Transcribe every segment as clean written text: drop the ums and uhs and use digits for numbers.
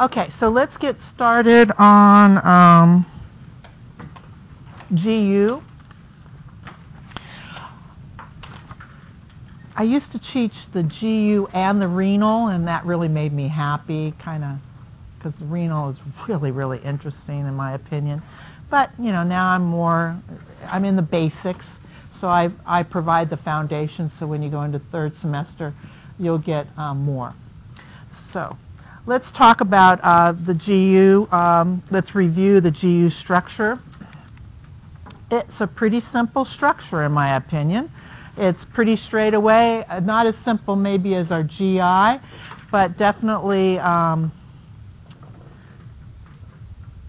Okay, so let's get started on GU. I used to teach the GU and the renal, and that really made me happy, kind of, because the renal is really, really interesting in my opinion. But, you know, now I'm in the basics, so I provide the foundation, so when you go into third semester, you'll get more. So let's talk about the GU. Let's review the GU structure. It's a pretty simple structure in my opinion. It's pretty straight away, not as simple maybe as our GI, but definitely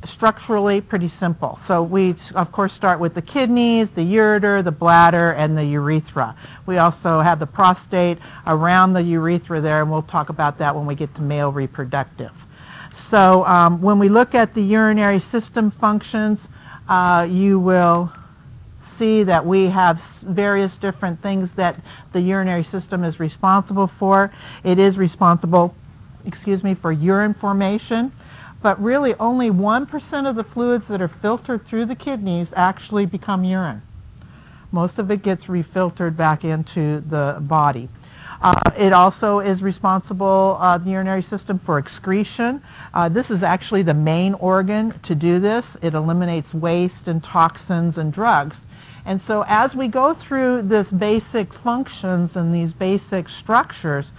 structurally pretty simple. So we, of course, start with the kidneys, the ureter, the bladder, and the urethra. We also have the prostate around the urethra there, and we'll talk about that when we get to male reproductive. So when we look at the urinary system functions, you will see that we have various different things that the urinary system is responsible for. It is responsible, for urine formation, but really only 1% of the fluids that are filtered through the kidneys actually become urine. Most of it gets refiltered back into the body. It also is responsible, the urinary system, for excretion. This is actually the main organ to do this. It eliminates waste and toxins and drugs. And so as we go through this basic functions and these basic structures,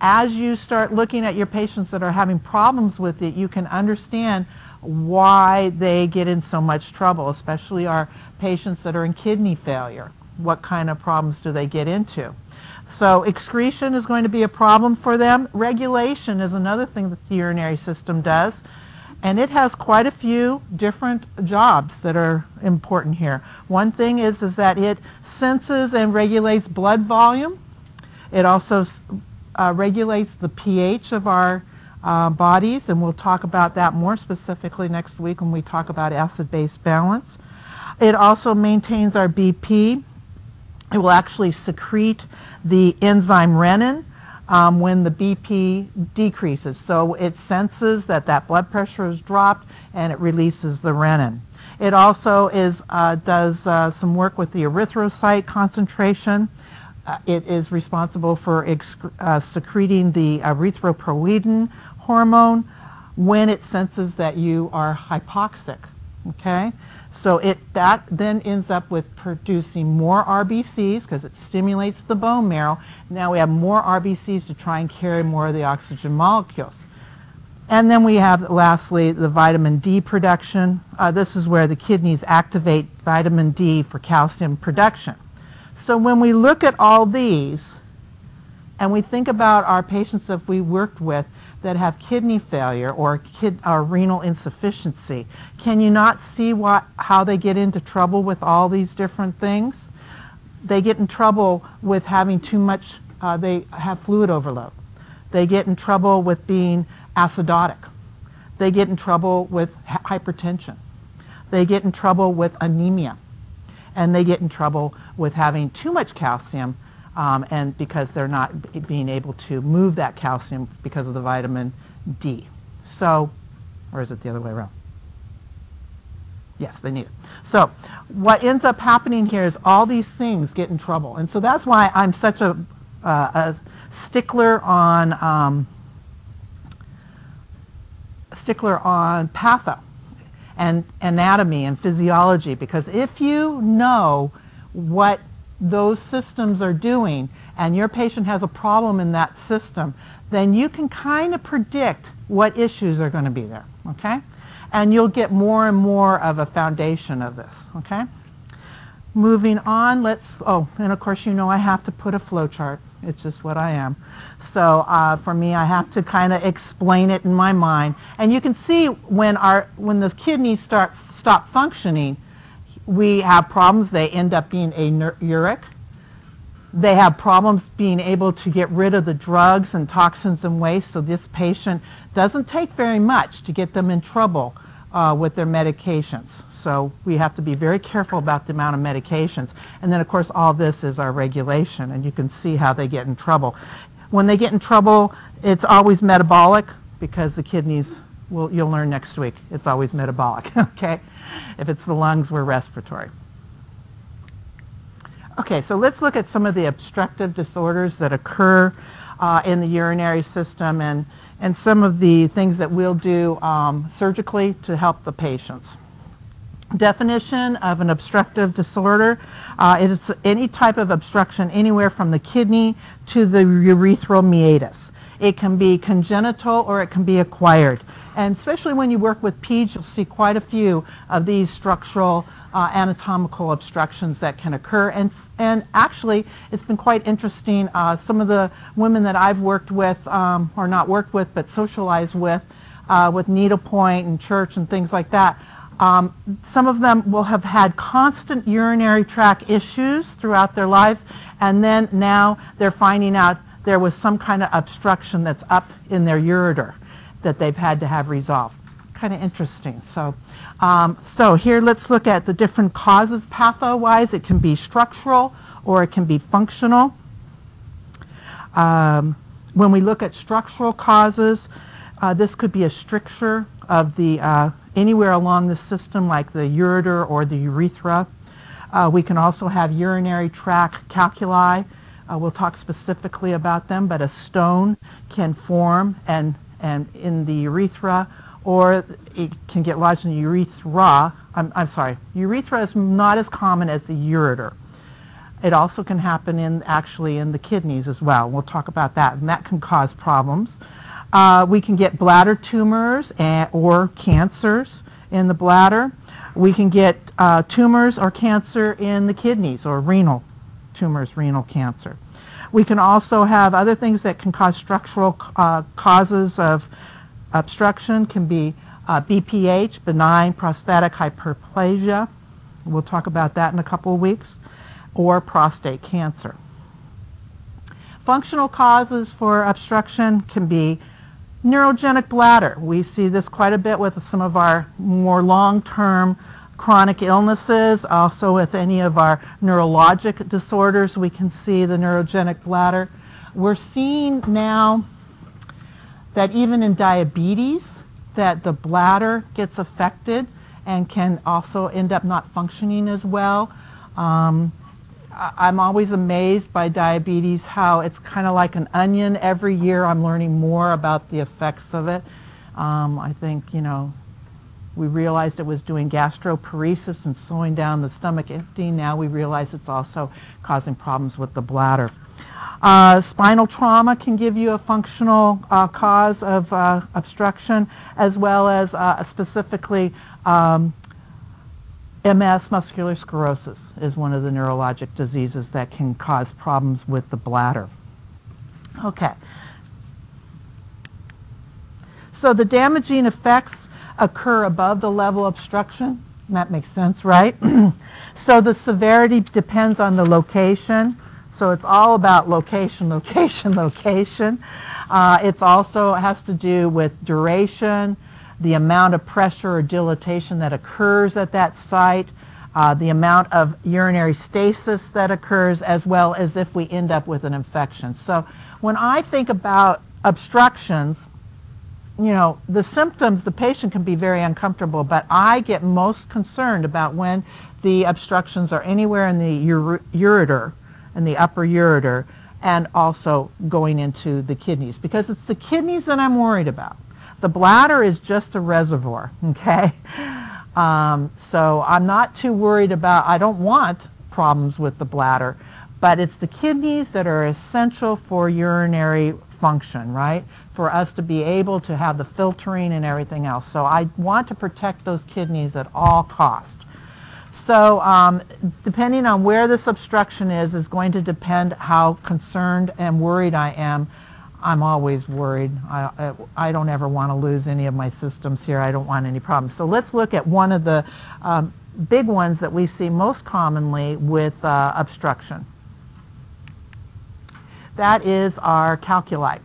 as you start looking at your patients that are having problems with it, you can understand why they get in so much trouble, especially our patients that are in kidney failure. What kind of problems do they get into? So excretion is going to be a problem for them. Regulation is another thing that the urinary system does. And it has quite a few different jobs that are important here. One thing is that it senses and regulates blood volume. It also regulates the pH of our bodies, and we'll talk about that more specifically next week when we talk about acid-base balance. It also maintains our BP. It will actually secrete the enzyme renin when the BP decreases. So it senses that blood pressure is dropped and it releases the renin. It also does some work with the erythrocyte concentration. It is responsible for secreting the erythropoietin hormone when it senses that you are hypoxic. Okay? So that then ends up with producing more RBCs because it stimulates the bone marrow. Now we have more RBCs to try and carry more of the oxygen molecules. And then we have, lastly, the vitamin D production. This is where the kidneys activate vitamin D for calcium production. So when we look at all these and we think about our patients that we worked with that have kidney failure or renal insufficiency, can you not see how they get into trouble with all these different things? They get in trouble with having too much, they have fluid overload. They get in trouble with being acidotic. They get in trouble with hypertension. They get in trouble with anemia. And they get in trouble with having too much calcium and because they're not being able to move that calcium because of the vitamin D. So, or is it the other way around? Yes, they need it. So what ends up happening here is all these things get in trouble. And so that's why I'm such a stickler on patho and anatomy and physiology, because if you know what those systems are doing and your patient has a problem in that system, then you can kind of predict what issues are going to be there, okay? And you'll get more and more of a foundation of this, okay? Moving on, and of course you know I have to put a flow chart. It's just what I am. So for me, I have to kind of explain it in my mind. And you can see when the kidneys stop functioning, we have problems. They end up being uric. They have problems being able to get rid of the drugs and toxins and waste. So this patient doesn't take very much to get them in trouble with their medications. So we have to be very careful about the amount of medications. And then, of course, all this is our regulation, and you can see how they get in trouble. When they get in trouble, it's always metabolic because the kidneys, you'll learn next week, it's always metabolic, okay? If it's the lungs, we're respiratory. Okay, so let's look at some of the obstructive disorders that occur in the urinary system and some of the things that we'll do surgically to help the patients. Definition of an obstructive disorder, it is any type of obstruction anywhere from the kidney to the urethral meatus. It can be congenital or it can be acquired. And especially when you work with peds, you'll see quite a few of these structural anatomical obstructions that can occur. And actually, it's been quite interesting. Some of the women that I've worked with, or not worked with, but socialized with needlepoint and church and things like that, some of them will have had constant urinary tract issues throughout their lives, and then now they're finding out there was some kind of obstruction that's up in their ureter that they've had to have resolved. Kind of interesting. So here let's look at the different causes patho-wise. It can be structural or it can be functional. When we look at structural causes, this could be a stricture of the anywhere along the system, like the ureter or the urethra. We can also have urinary tract calculi. We'll talk specifically about them, but a stone can form and in the urethra, or it can get lodged in the urethra. I'm sorry, urethra is not as common as the ureter. It also can happen actually in the kidneys as well. We'll talk about that, and that can cause problems. We can get bladder tumors or cancers in the bladder. We can get tumors or cancer in the kidneys, or renal tumors, renal cancer. We can also have other things that can cause structural causes of obstruction. Can be BPH, benign prostatic hyperplasia. We'll talk about that in a couple of weeks. Or prostate cancer. Functional causes for obstruction can be neurogenic bladder. We see this quite a bit with some of our more long-term chronic illnesses. Also with any of our neurologic disorders, we can see the neurogenic bladder. We're seeing now that even in diabetes, that the bladder gets affected and can also end up not functioning as well. I'm always amazed by diabetes, how it's kind of like an onion. Every year I'm learning more about the effects of it. I think, we realized it was doing gastroparesis and slowing down the stomach emptying. Now we realize it's also causing problems with the bladder. Spinal trauma can give you a functional cause of obstruction, as well as specifically MS, muscular sclerosis, is one of the neurologic diseases that can cause problems with the bladder. Okay. So the damaging effects occur above the level of obstruction. That makes sense, right? So the severity depends on the location. So it's all about location, location, location. It also has to do with duration, the amount of pressure or dilatation that occurs at that site, the amount of urinary stasis that occurs, as well as if we end up with an infection. So when I think about obstructions, the symptoms, the patient can be very uncomfortable, but I get most concerned about when the obstructions are anywhere in the ureter, in the upper ureter, and also going into the kidneys, because it's the kidneys that I'm worried about. The bladder is just a reservoir, okay? So I'm not too worried about, I don't want problems with the bladder, but it's the kidneys that are essential for urinary function, right? For us to be able to have the filtering and everything else. So I want to protect those kidneys at all cost. So depending on where this obstruction is going to depend how concerned and worried I am. I'm always worried. I don't ever want to lose any of my systems here. I don't want any problems. So let's look at one of the big ones that we see most commonly with obstruction. That is our calculi.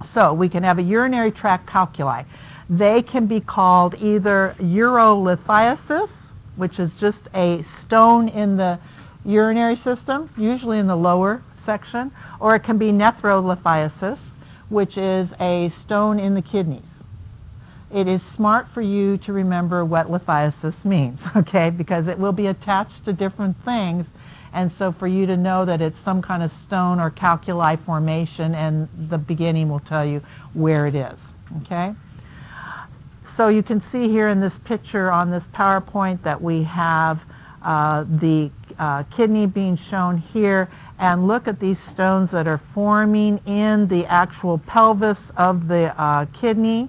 So we can have a urinary tract calculi. They can be called either urolithiasis, which is just a stone in the urinary system, usually in the lower section, or it can be nephrolithiasis, which is a stone in the kidneys. It is smart for you to remember what lithiasis means, okay, because it will be attached to different things, and so for you to know that it's some kind of stone or calculi formation, and the beginning will tell you where it is, okay? So you can see here in this picture on this PowerPoint that we have the kidney being shown here, and look at these stones that are forming in the actual pelvis of the kidney.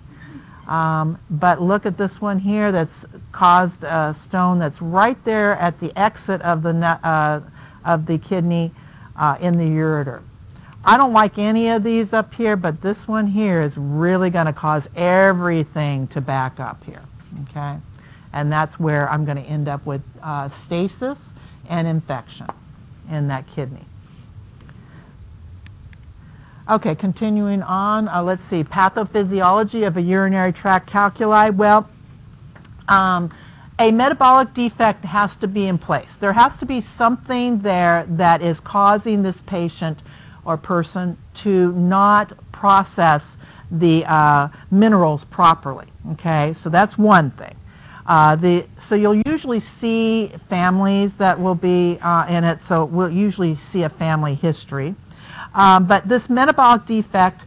But look at this one here that's caused a stone that's right there at the exit of the kidney in the ureter. I don't like any of these up here, but this one here is really going to cause everything to back up here, okay? And that's where I'm going to end up with stasis and infection in that kidney. Okay, continuing on, let's see, pathophysiology of a urinary tract calculi. Well, a metabolic defect has to be in place. There has to be something there that is causing this patient or person to not process the minerals properly, okay? So that's one thing. So you'll usually see families that will be in it, so we'll usually see a family history. But this metabolic defect,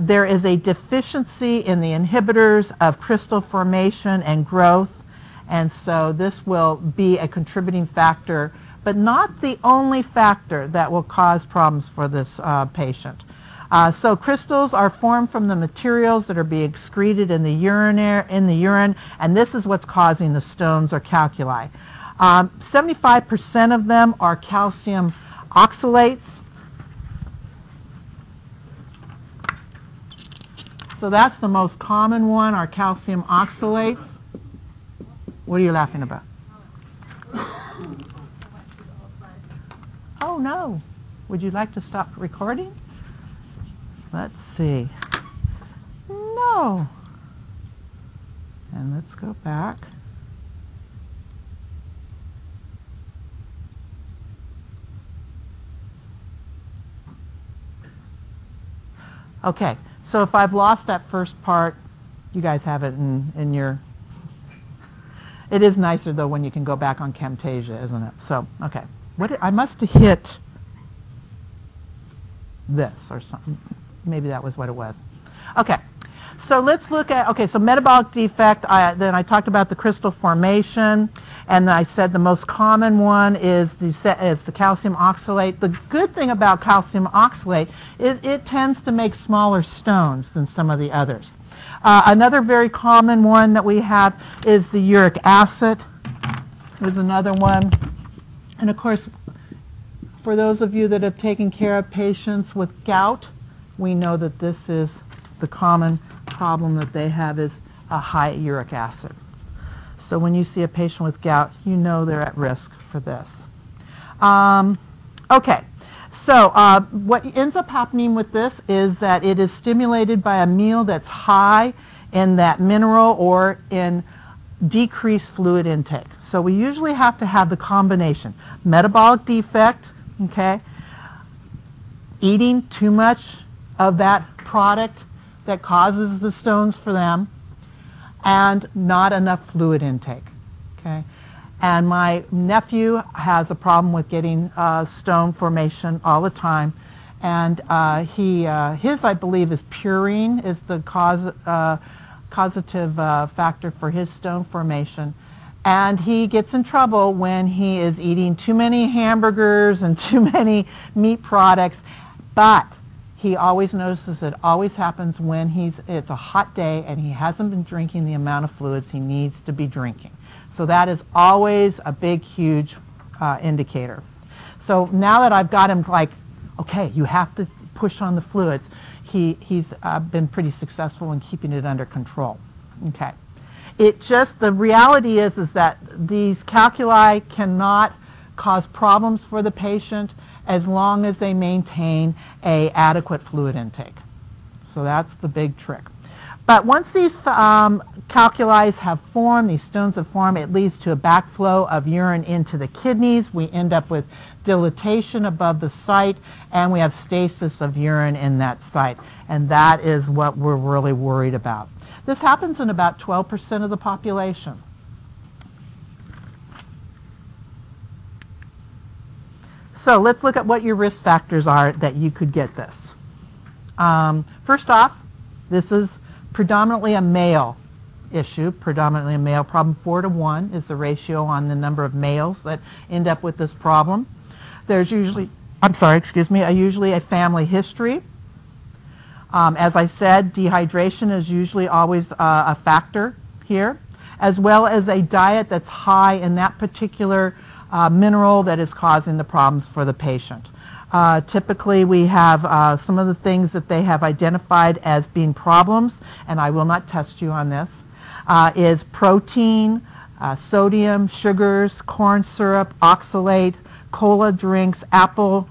there is a deficiency in the inhibitors of crystal formation and growth, and so this will be a contributing factor, but not the only factor that will cause problems for this patient. So crystals are formed from the materials that are being excreted in the urine, and this is what's causing the stones or calculi. 75% of them are calcium oxalates. So that's the most common one, are calcium oxalates. What are you laughing about? Oh no. Would you like to stop recording? Let's see. No. And let's go back. Okay, so if I've lost that first part, you guys have it in your... It is nicer though when you can go back on Camtasia, isn't it? So, okay. I must have hit this or something. Maybe that was what it was. Okay, so let's look at, okay, so metabolic defect, then I talked about the crystal formation, and I said the most common one is the calcium oxalate. The good thing about calcium oxalate is it tends to make smaller stones than some of the others. Another very common one that we have is the uric acid, is another one. And of course, for those of you that have taken care of patients with gout, we know that this is the common problem that they have, is a high uric acid. So when you see a patient with gout, you know they're at risk for this. Okay, so what ends up happening with this is that it is stimulated by a meal that's high in that mineral or in decreased fluid intake. So we usually have to have the combination. Metabolic defect, okay, eating too much of that product that causes the stones for them, and not enough fluid intake, okay? And my nephew has a problem with getting stone formation all the time, and his, I believe, is purine is the causative factor for his stone formation. And he gets in trouble when he is eating too many hamburgers and too many meat products, but he always notices it always happens when it's a hot day and he hasn't been drinking the amount of fluids he needs to be drinking. So that is always a big, huge indicator. So now that I've got him like, okay, you have to push on the fluids, he's been pretty successful in keeping it under control. Okay. The reality is that these calculi cannot cause problems for the patient as long as they maintain an adequate fluid intake. So that's the big trick. But once these calculi have formed, these stones have formed, it leads to a backflow of urine into the kidneys. We end up with dilatation above the site, and we have stasis of urine in that site. And that is what we're really worried about. This happens in about 12% of the population. So let's look at what your risk factors are that you could get this. First off, this is predominantly a male issue, predominantly a male problem. 4 to 1 is the ratio on the number of males that end up with this problem. There's usually, usually a family history. As I said, dehydration is usually always a factor here, as well as a diet that's high in that particular mineral that is causing the problems for the patient. Typically we have some of the things that they have identified as being problems, and I will not test you on this, is protein, sodium, sugars, corn syrup, oxalate, cola drinks, apple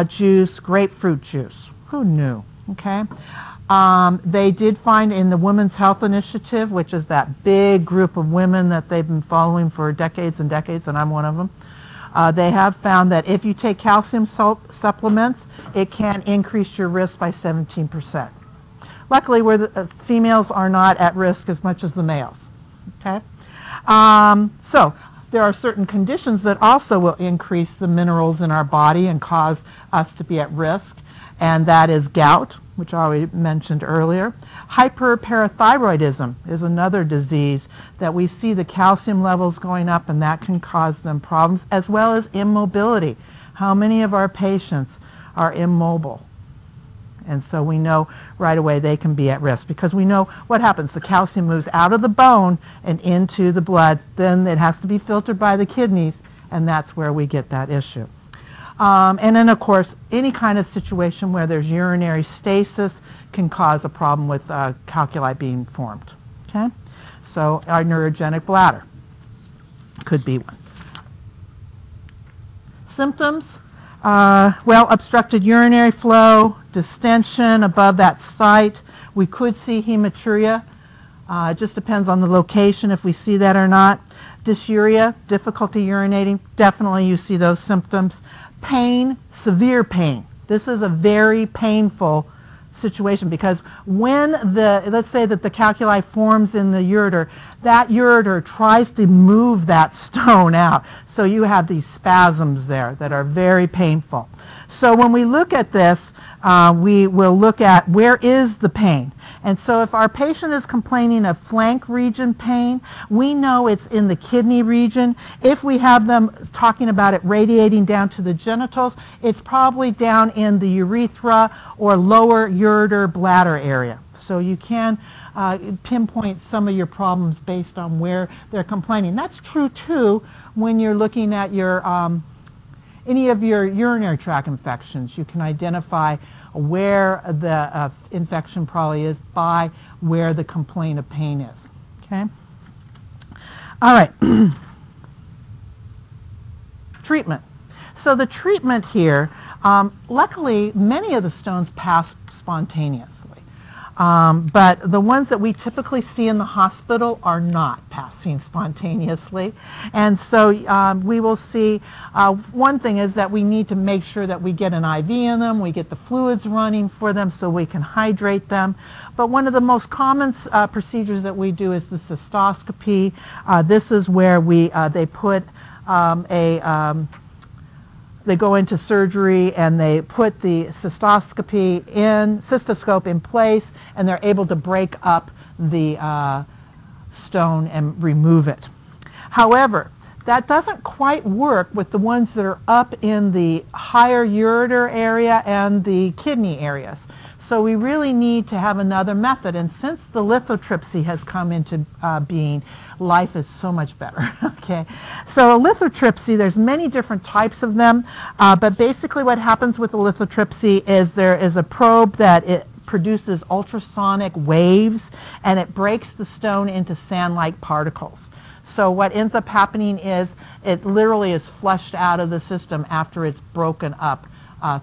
juice, grapefruit juice. Who knew? Okay. They did find in the Women's Health Initiative, which is that big group of women that they've been following for decades and decades, and I'm one of them, they have found that if you take calcium supplements, it can increase your risk by 17%. Luckily, the females are not at risk as much as the males. Okay? So there are certain conditions that also will increase the minerals in our body and cause us to be at risk, and that is gout, which I already mentioned earlier. Hyperparathyroidism is another disease that we see the calcium levels going up, and that can cause them problems, as well as immobility. How many of our patients are immobile? And so we know right away they can be at risk, because we know what happens. The calcium moves out of the bone and into the blood. Then it has to be filtered by the kidneys, and that's where we get that issue. And then, of course, any kind of situation where there's urinary stasis can cause a problem with calculi being formed. Okay? So our neurogenic bladder could be one. Symptoms, well, obstructed urinary flow, distension above that site. We could see hematuria. It just depends on the location if we see that or not. Dysuria, difficulty urinating, definitely you see those symptoms. Pain, severe pain. This is a very painful situation, because when let's say that the calculi forms in the ureter, that ureter tries to move that stone out. So you have these spasms there that are very painful. So when we look at this, we will look at where is the pain. And so if our patient is complaining of flank region pain, we know it's in the kidney region. If we have them talking about it radiating down to the genitals, it's probably down in the urethra or lower ureter bladder area. So you can pinpoint some of your problems based on where they're complaining. That's true too when you're looking at your any of your urinary tract infections. You can identify where the infection probably is by where the complaint of pain is. Okay? All right. Treatment. So the treatment here, luckily many of the stones pass spontaneously. But the ones that we typically see in the hospital are not passing spontaneously. And so we will see, one thing is that we need to make sure that we get an IV in them, we get the fluids running for them so we can hydrate them. But one of the most common procedures that we do is the cystoscopy. This is where they put they go into surgery and they put the cystoscope in place, and they're able to break up the stone and remove it. However, that doesn't quite work with the ones that are up in the higher ureter area and the kidney areas. So we really need to have another method, and since the lithotripsy has come into being, life is so much better. Okay, so lithotripsy, there's many different types of them, but basically what happens with the lithotripsy is there is a probe that it produces ultrasonic waves, and it breaks the stone into sand-like particles. So what ends up happening is it literally is flushed out of the system after it's broken up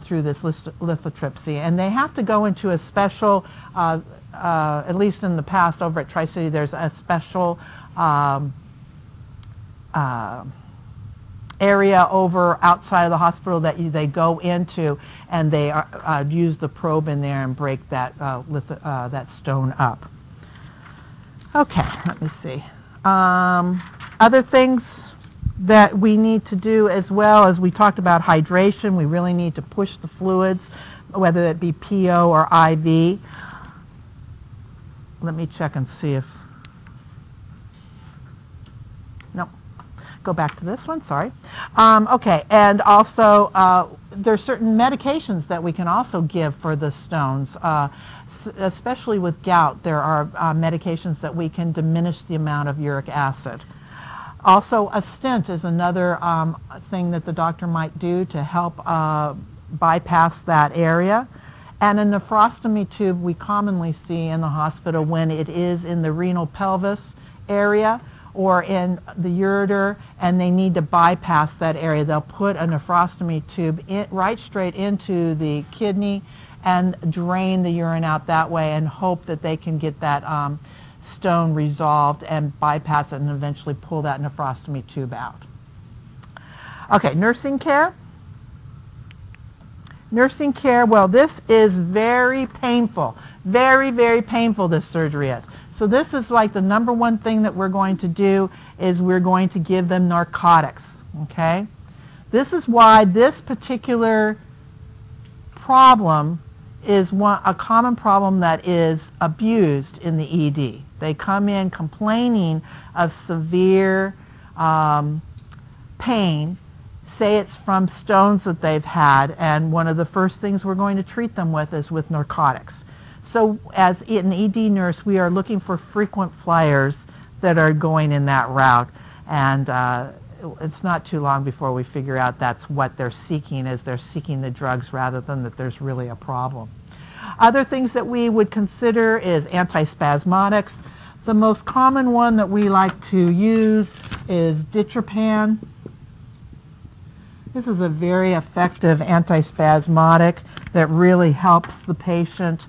through this lithotripsy. And they have to go into a special, at least in the past over at Tri-City, there's a special area over outside of the hospital that they go into, and they use the probe in there and break that, that stone up. Okay, let me see. Other things that we need to do as well, as we talked about hydration, we really need to push the fluids, whether it be PO or IV. Let me check and see if, no, go back to this one, sorry. Okay, and also there's certain medications that we can also give for the stones. Especially with gout, there are medications that we can diminish the amount of uric acid. Also, a stent is another thing that the doctor might do to help bypass that area. And a nephrostomy tube we commonly see in the hospital when it is in the renal pelvis area or in the ureter and they need to bypass that area. They'll put a nephrostomy tube right straight into the kidney and drain the urine out that way and hope that they can get that stone resolved and bypass it and eventually pull that nephrostomy tube out. Okay, nursing care. Nursing care, well, this is very painful. Very, very painful, this surgery is. So this is like the number one thing that we're going to do is we're going to give them narcotics, okay? This is why this particular problem is a common problem that is abused in the ED. They come in complaining of severe pain, say it's from stones that they've had, and one of the first things we're going to treat them with is with narcotics. So as an ED nurse, we are looking for frequent flyers that are going in that route, and it's not too long before we figure out that's what they're seeking, is they're seeking the drugs rather than that there's really a problem. Other things that we would consider is antispasmodics. The most common one that we like to use is ditropan. This is a very effective antispasmodic that really helps the patient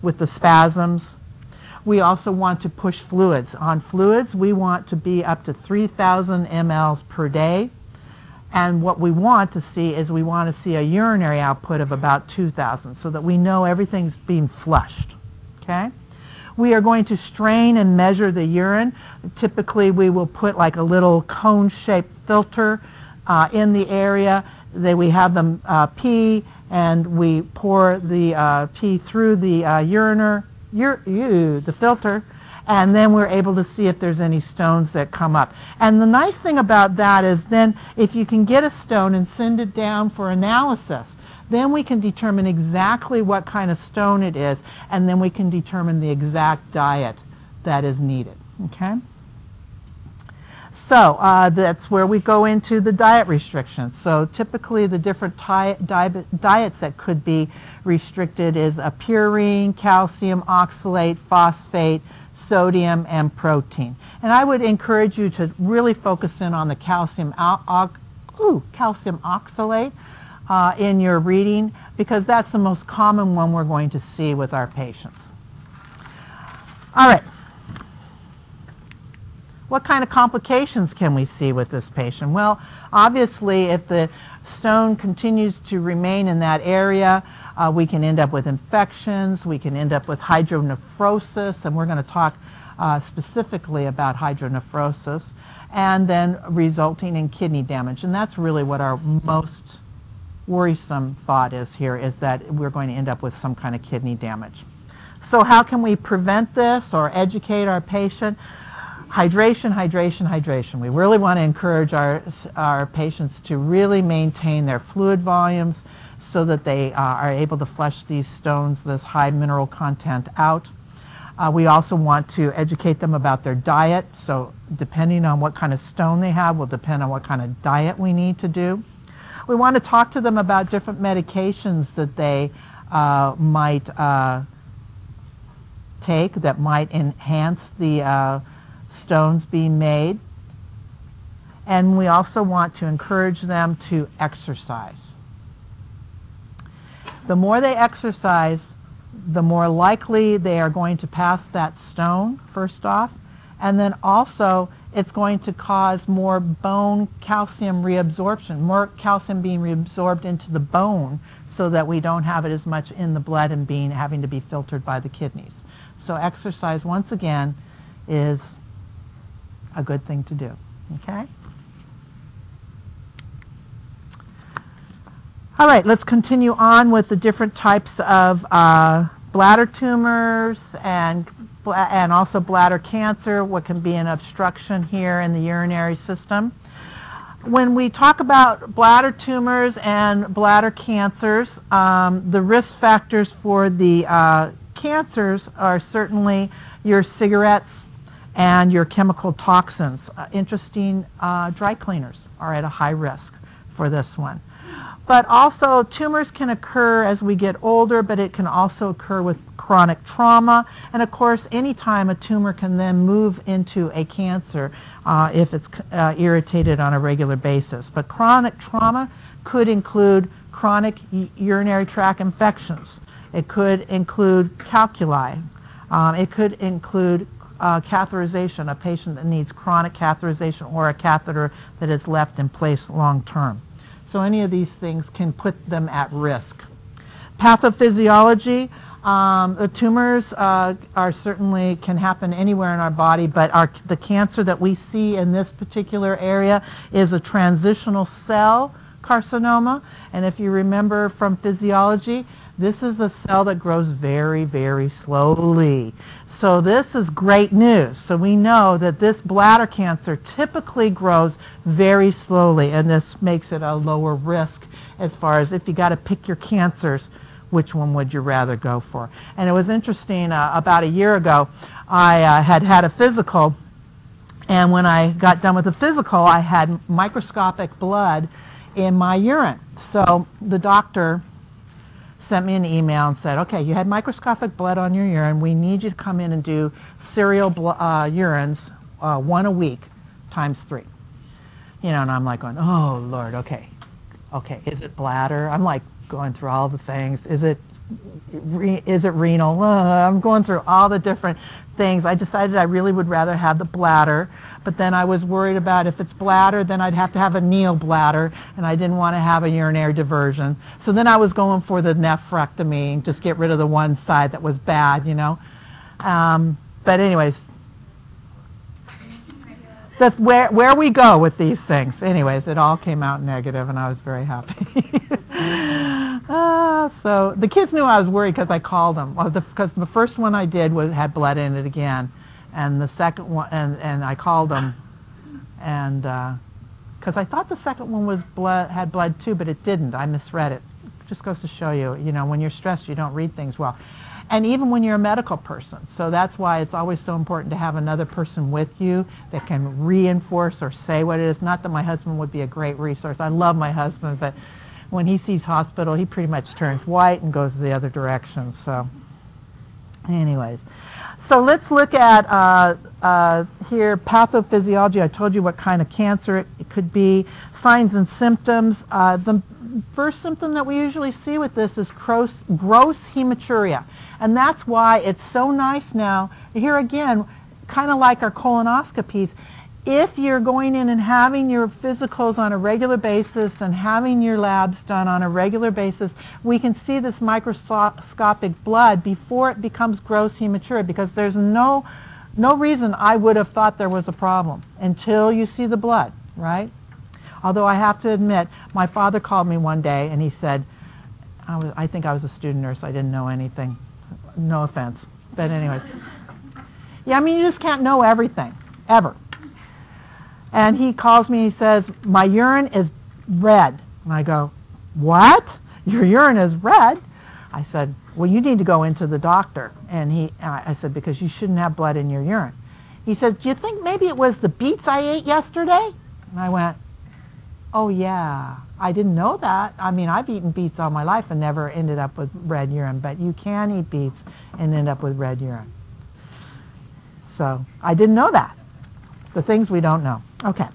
with the spasms. We also want to push fluids. On fluids, we want to be up to 3,000 mLs per day. And what we want to see is we want to see a urinary output of about 2,000 so that we know everything's being flushed. Okay? We are going to strain and measure the urine. Typically, we will put like a little cone-shaped filter in the area. Then we have them pee, and we pour the pee through the the filter, and then we're able to see if there's any stones that come up. And the nice thing about that is then if you can get a stone and send it down for analysis, then we can determine exactly what kind of stone it is, and then we can determine the exact diet that is needed. Okay? So that's where we go into the diet restrictions. So typically the different diets that could be restricted is a purine, calcium oxalate, phosphate, sodium, and protein. And I would encourage you to really focus in on the calcium oxalate in your reading, because that's the most common one we're going to see with our patients. All right. What kind of complications can we see with this patient? Well, obviously, if the stone continues to remain in that area, we can end up with infections, we can end up with hydronephrosis, and we're going to talk specifically about hydronephrosis, and then resulting in kidney damage. And that's really what our most worrisome thought is here, is that we're going to end up with some kind of kidney damage. So how can we prevent this or educate our patient? Hydration, hydration, hydration. We really want to encourage our patients to really maintain their fluid volumes so that they are able to flush these stones, this high mineral content, out. We also want to educate them about their diet. So depending on what kind of stone they have will depend on what kind of diet we need to do. We want to talk to them about different medications that they might take that might enhance the stones being made. And we also want to encourage them to exercise. The more they exercise, the more likely they are going to pass that stone, first off, and then also it's going to cause more bone calcium reabsorption, more calcium being reabsorbed into the bone so that we don't have it as much in the blood and being having to be filtered by the kidneys. So exercise, once again, is a good thing to do. Okay? All right, let's continue on with the different types of bladder tumors and also bladder cancer, what can be an obstruction here in the urinary system. When we talk about bladder tumors and bladder cancers, the risk factors for the cancers are certainly your cigarettes and your chemical toxins. Interesting, dry cleaners are at a high risk for this one. But also tumors can occur as we get older, but it can also occur with chronic trauma. And of course, anytime a tumor can then move into a cancer if it's irritated on a regular basis. But chronic trauma could include chronic urinary tract infections. It could include calculi. It could include catheterization, a patient that needs chronic catheterization or a catheter that is left in place long term. So any of these things can put them at risk. Pathophysiology, the tumors are certainly can happen anywhere in our body, but the cancer that we see in this particular area is a transitional cell carcinoma. And if you remember from physiology, this is a cell that grows very, very slowly. So this is great news. So we know that this bladder cancer typically grows very slowly, and this makes it a lower risk as far as if you got to pick your cancers, which one would you rather go for? And it was interesting, about a year ago, I had a physical, and when I got done with the physical, I had microscopic blood in my urine. So the doctor sent me an email and said, okay, you had microscopic blood on your urine. We need you to come in and do serial urines, 1 a week, times 3. You know, and I'm like going, oh, Lord, okay, is it bladder? I'm like going through all the things. Is it renal? I'm going through all the different things. I decided I really would rather have the bladder, but then I was worried about if it's bladder, then I'd have to have a Neal bladder, and I didn't want to have a urinary diversion. So then I was going for the nephrectomy and just get rid of the one side that was bad, you know. But anyways, that's where we go with these things. Anyways, it all came out negative, and I was very happy. So the kids knew I was worried because I called them. Because the first one I did had blood in it again, and the second one, and I called them, and because I thought the second one was had blood too, but it didn't. I misread it. It just goes to show you, you know, when you're stressed, you don't read things well. And even when you're a medical person. So that's why it's always so important to have another person with you that can reinforce or say what it is. Not that my husband would be a great resource. I love my husband, but when he sees hospital, he pretty much turns white and goes the other direction. So anyways, so let's look at here, pathophysiology. I told you what kind of cancer it could be. Signs and symptoms. The first symptom that we usually see with this is gross hematuria. And that's why it's so nice now, here again, kind of like our colonoscopies, if you're going in and having your physicals on a regular basis and having your labs done on a regular basis, we can see this microscopic blood before it becomes gross hematuria, because there's no reason I would have thought there was a problem until you see the blood, right? Although I have to admit, my father called me one day and he said, I think I was a student nurse, I didn't know anything. No offense. But anyways. Yeah, I mean, you just can't know everything, ever. And he calls me and he says, my urine is red. And I go, what? Your urine is red? I said, well, you need to go into the doctor. And I said, because you shouldn't have blood in your urine. He said, do you think maybe it was the beets I ate yesterday? And I went, oh, yeah, I didn't know that. I mean, I've eaten beets all my life and never ended up with red urine, but you can eat beets and end up with red urine. So I didn't know that. The things we don't know. Okay.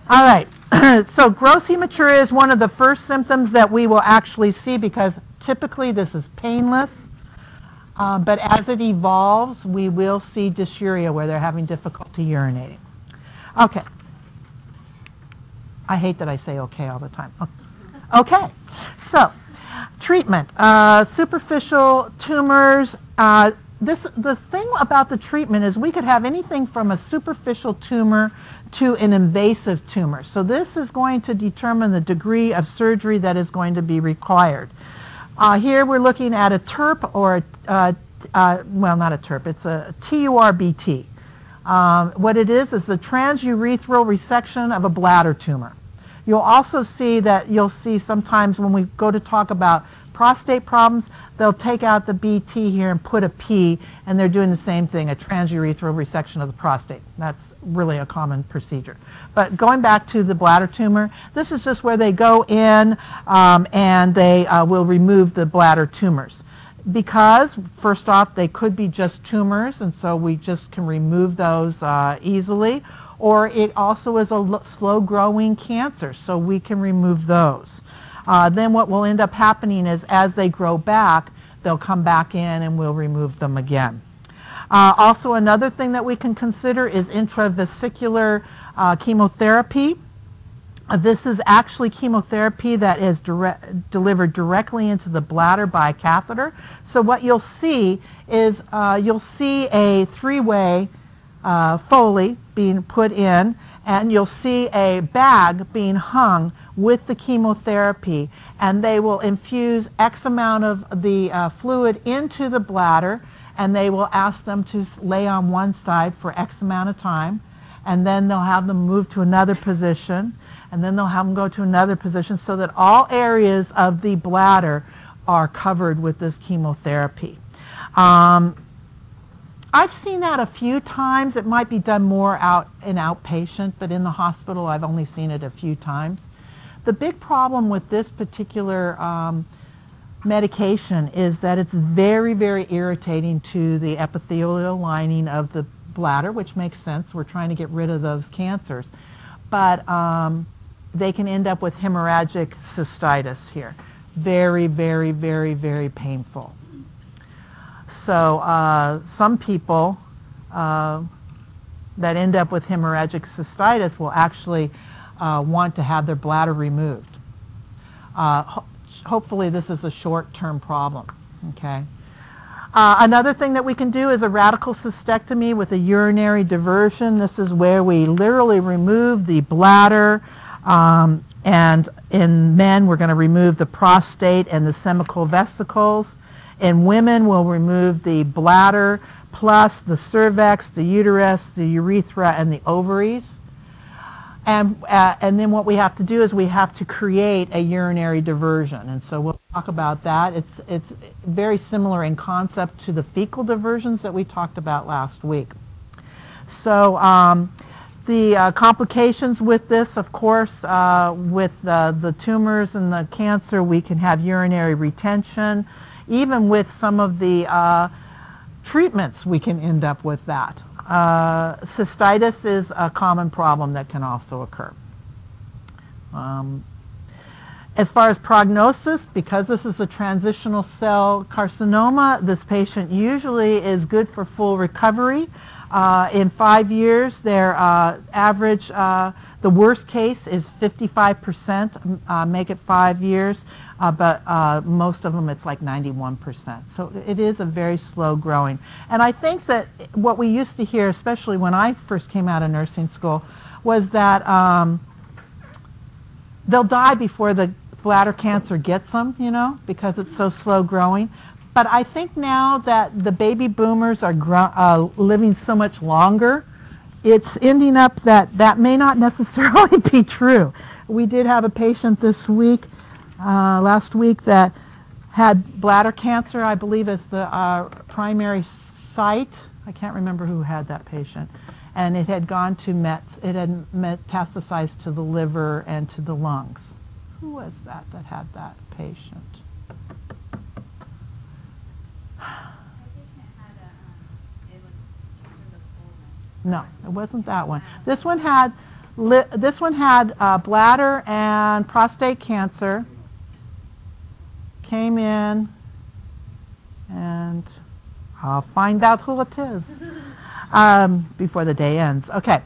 All right. So gross hematuria is one of the first symptoms that we will actually see, because typically this is painless. But as it evolves, we will see dysuria where they're having difficulty urinating. Okay. I hate that I say okay all the time. Okay. So, treatment. Superficial tumors. The thing about the treatment is we could have anything from a superficial tumor to an invasive tumor. So this is going to determine the degree of surgery that is going to be required. Here we're looking at a TURP or well, not a TURP, it's a TURBT. What it is a transurethral resection of a bladder tumor. You'll also see that you'll see sometimes when we go to talk about prostate problems, they'll take out the BT here and put a P, and they're doing the same thing, a transurethral resection of the prostate. That's really a common procedure. But going back to the bladder tumor, this is just where they go in and they will remove the bladder tumors. Because, first off, they could be just tumors, and so we just can remove those easily. Or it also is a slow-growing cancer, so we can remove those. Then what will end up happening is as they grow back, they'll come back in and we'll remove them again. Also, another thing that we can consider is intravesicular chemotherapy. This is actually chemotherapy that is delivered directly into the bladder by catheter. So what you'll see is you'll see a three-way Foley being put in, and you'll see a bag being hung with the chemotherapy, and they will infuse X amount of the fluid into the bladder, and they will ask them to lay on one side for X amount of time, and then they'll have them move to another position, and then they'll have them go to another position so that all areas of the bladder are covered with this chemotherapy. I've seen that a few times. It might be done more in outpatient, but in the hospital I've only seen it a few times. The big problem with this particular medication is that it's very, very irritating to the epithelial lining of the bladder, which makes sense. We're trying to get rid of those cancers. But they can end up with hemorrhagic cystitis here. Very, very, very, very painful. So some people that end up with hemorrhagic cystitis will actually want to have their bladder removed. Hopefully this is a short-term problem. Okay. Another thing that we can do is a radical cystectomy with a urinary diversion. This is where we literally remove the bladder, and in men we're going to remove the prostate and the semical vesicles. In women, we'll remove the bladder plus the cervix, the uterus, the urethra, and the ovaries. And then what we have to do is we have to create a urinary diversion. And so we'll talk about that. It's very similar in concept to the fecal diversions that we talked about last week. So the complications with this, of course, with the tumors and the cancer, we can have urinary retention. Even with some of the treatments, we can end up with that. Cystitis is a common problem that can also occur. As far as prognosis, because this is a transitional cell carcinoma, this patient usually is good for full recovery. In 5 years, their average, the worst case is 55%, make it 5 years. But most of them it's like 91%. So it is a very slow growing. And I think that what we used to hear, especially when I first came out of nursing school, was that they'll die before the bladder cancer gets them, you know, because it's so slow growing. But I think now that the baby boomers are living so much longer, it's ending up that may not necessarily be true. We did have a patient this week, last week, that had bladder cancer, I believe, as the primary site. I can't remember who had that patient. And it had gone to it had metastasized to the liver and to the lungs. Who was that had that patient? No, it wasn't that one. This one had bladder and prostate cancer. Came in, and I'll find out who it is before the day ends. Okay.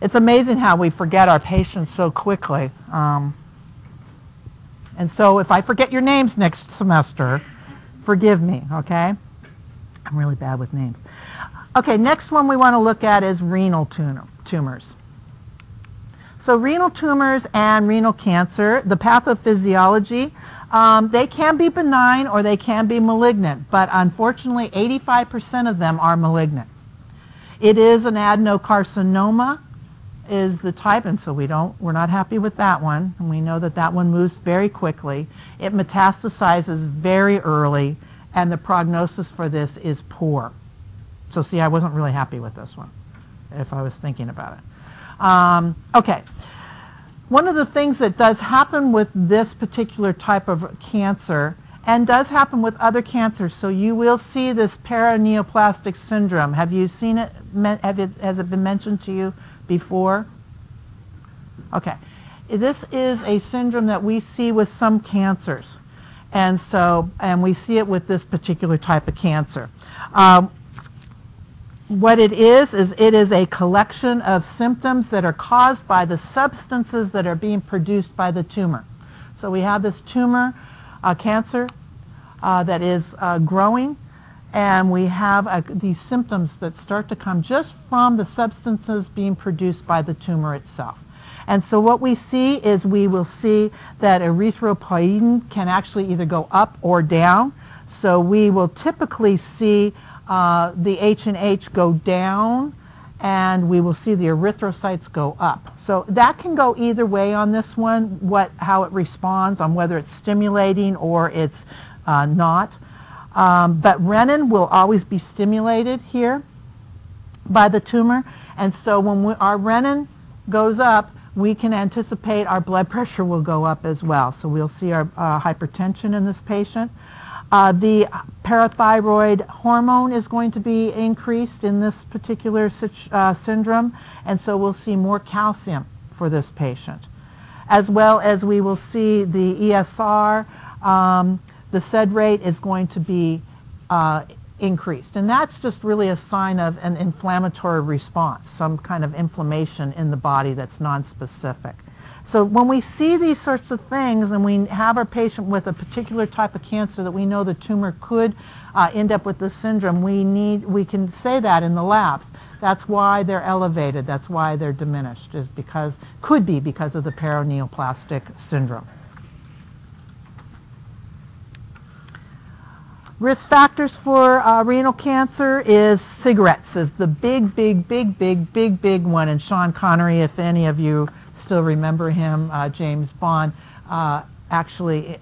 It's amazing how we forget our patients so quickly. And so if I forget your names next semester, forgive me, okay? I'm really bad with names. Okay, next one we want to look at is renal tumors. So renal tumors and renal cancer, the pathophysiology, they can be benign or they can be malignant, but unfortunately 85% of them are malignant. It is an adenocarcinoma is the type, and so we're not happy with that one, and we know that that one moves very quickly. It metastasizes very early, and the prognosis for this is poor. So see, I wasn't really happy with this one, if I was thinking about it. Okay. One of the things that does happen with this particular type of cancer, and does happen with other cancers, so you will see this paraneoplastic syndrome. Have you seen it? Has it been mentioned to you before? Okay. This is a syndrome that we see with some cancers. And we see it with this particular type of cancer. What it is it is a collection of symptoms that are caused by the substances that are being produced by the tumor. So we have this tumor, cancer, that is growing, and we have these symptoms that start to come just from the substances being produced by the tumor itself. And so what we see is we will see that erythropoietin can actually either go up or down. So we will typically see the H&H go down, and we will see the erythrocytes go up. So that can go either way on this one, how it responds, on whether it's stimulating or it's not. But renin will always be stimulated here by the tumor, and so when our renin goes up, we can anticipate our blood pressure will go up as well. So we'll see our hypertension in this patient. The parathyroid hormone is going to be increased in this particular syndrome, and so we'll see more calcium for this patient. As well as we will see the ESR, the SED rate is going to be increased. And that's just really a sign of an inflammatory response, some kind of inflammation in the body that's nonspecific. So when we see these sorts of things and we have our patient with a particular type of cancer that we know the tumor could end up with this syndrome, we can say that in the labs. That's why they're elevated. That's why they're diminished, could be because of the paraneoplastic syndrome. Risk factors for renal cancer is cigarettes is the big one. And Sean Connery, if any of you still remember him, James Bond, actually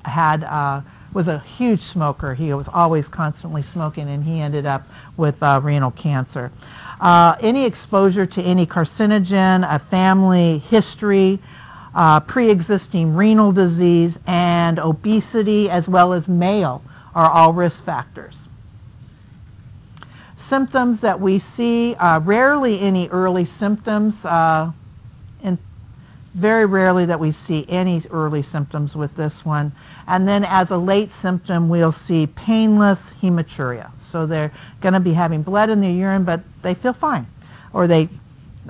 was a huge smoker. He was always constantly smoking, and he ended up with renal cancer. Any exposure to any carcinogen, a family history, pre-existing renal disease, and obesity, as well as male, are all risk factors. Symptoms that we see, rarely any early symptoms, and very rarely that we see any early symptoms with this one. And then as a late symptom, we'll see painless hematuria. So they're going to be having blood in their urine, but they feel fine, or they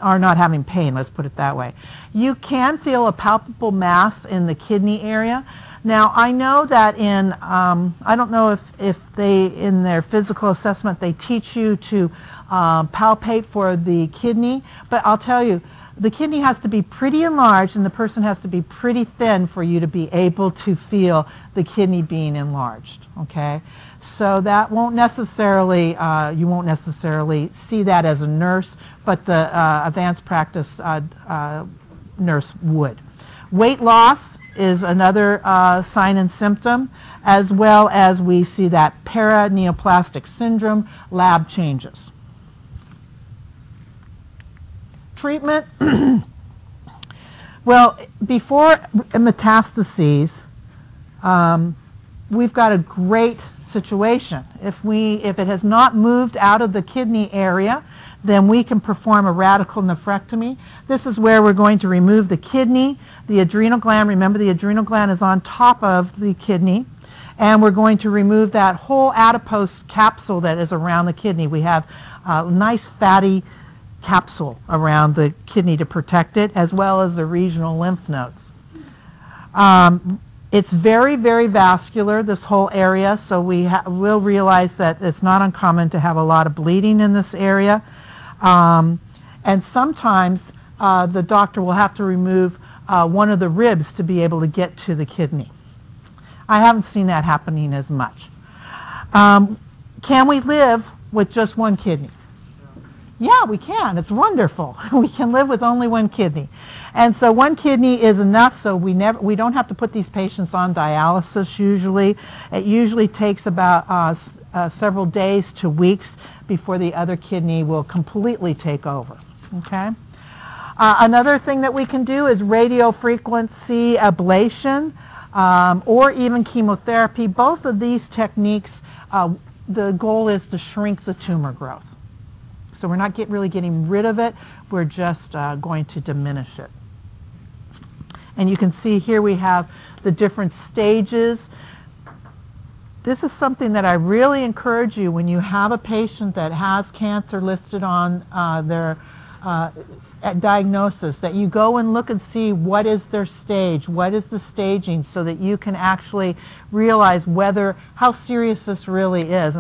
are not having pain, let's put it that way. You can feel a palpable mass in the kidney area. Now, I know that I don't know if they, in their physical assessment, they teach you to palpate for the kidney, but I'll tell you, the kidney has to be pretty enlarged and the person has to be pretty thin for you to be able to feel the kidney being enlarged, okay? So that won't necessarily, you won't necessarily see that as a nurse, but the advanced practice nurse would. Weight loss is another sign and symptom, as well as we see that paraneoplastic syndrome, lab changes. Treatment, well, before metastases, we've got a great situation. If it has not moved out of the kidney area, then we can perform a radical nephrectomy. This is where we're going to remove the kidney, the adrenal gland. Remember, the adrenal gland is on top of the kidney. And we're going to remove that whole adipose capsule that is around the kidney. We have a nice fatty capsule around the kidney to protect it, as well as the regional lymph nodes. It's very, very vascular, this whole area, so we'll realize that it's not uncommon to have a lot of bleeding in this area. And sometimes the doctor will have to remove one of the ribs to be able to get to the kidney. I haven't seen that happening as much. Can we live with just one kidney? Yeah, we can. It's wonderful. We can live with only one kidney. And so one kidney is enough, so we don't have to put these patients on dialysis usually. It usually takes about several days to weeks before the other kidney will completely take over. Okay? Another thing that we can do is radiofrequency ablation or even chemotherapy. Both of these techniques, the goal is to shrink the tumor growth. So we're not really getting rid of it, we're just going to diminish it. And you can see here we have the different stages. This is something that I really encourage you when you have a patient that has cancer listed on their diagnosis, that you go and look and see what is their stage, what is the staging, so that you can actually realize how serious this really is.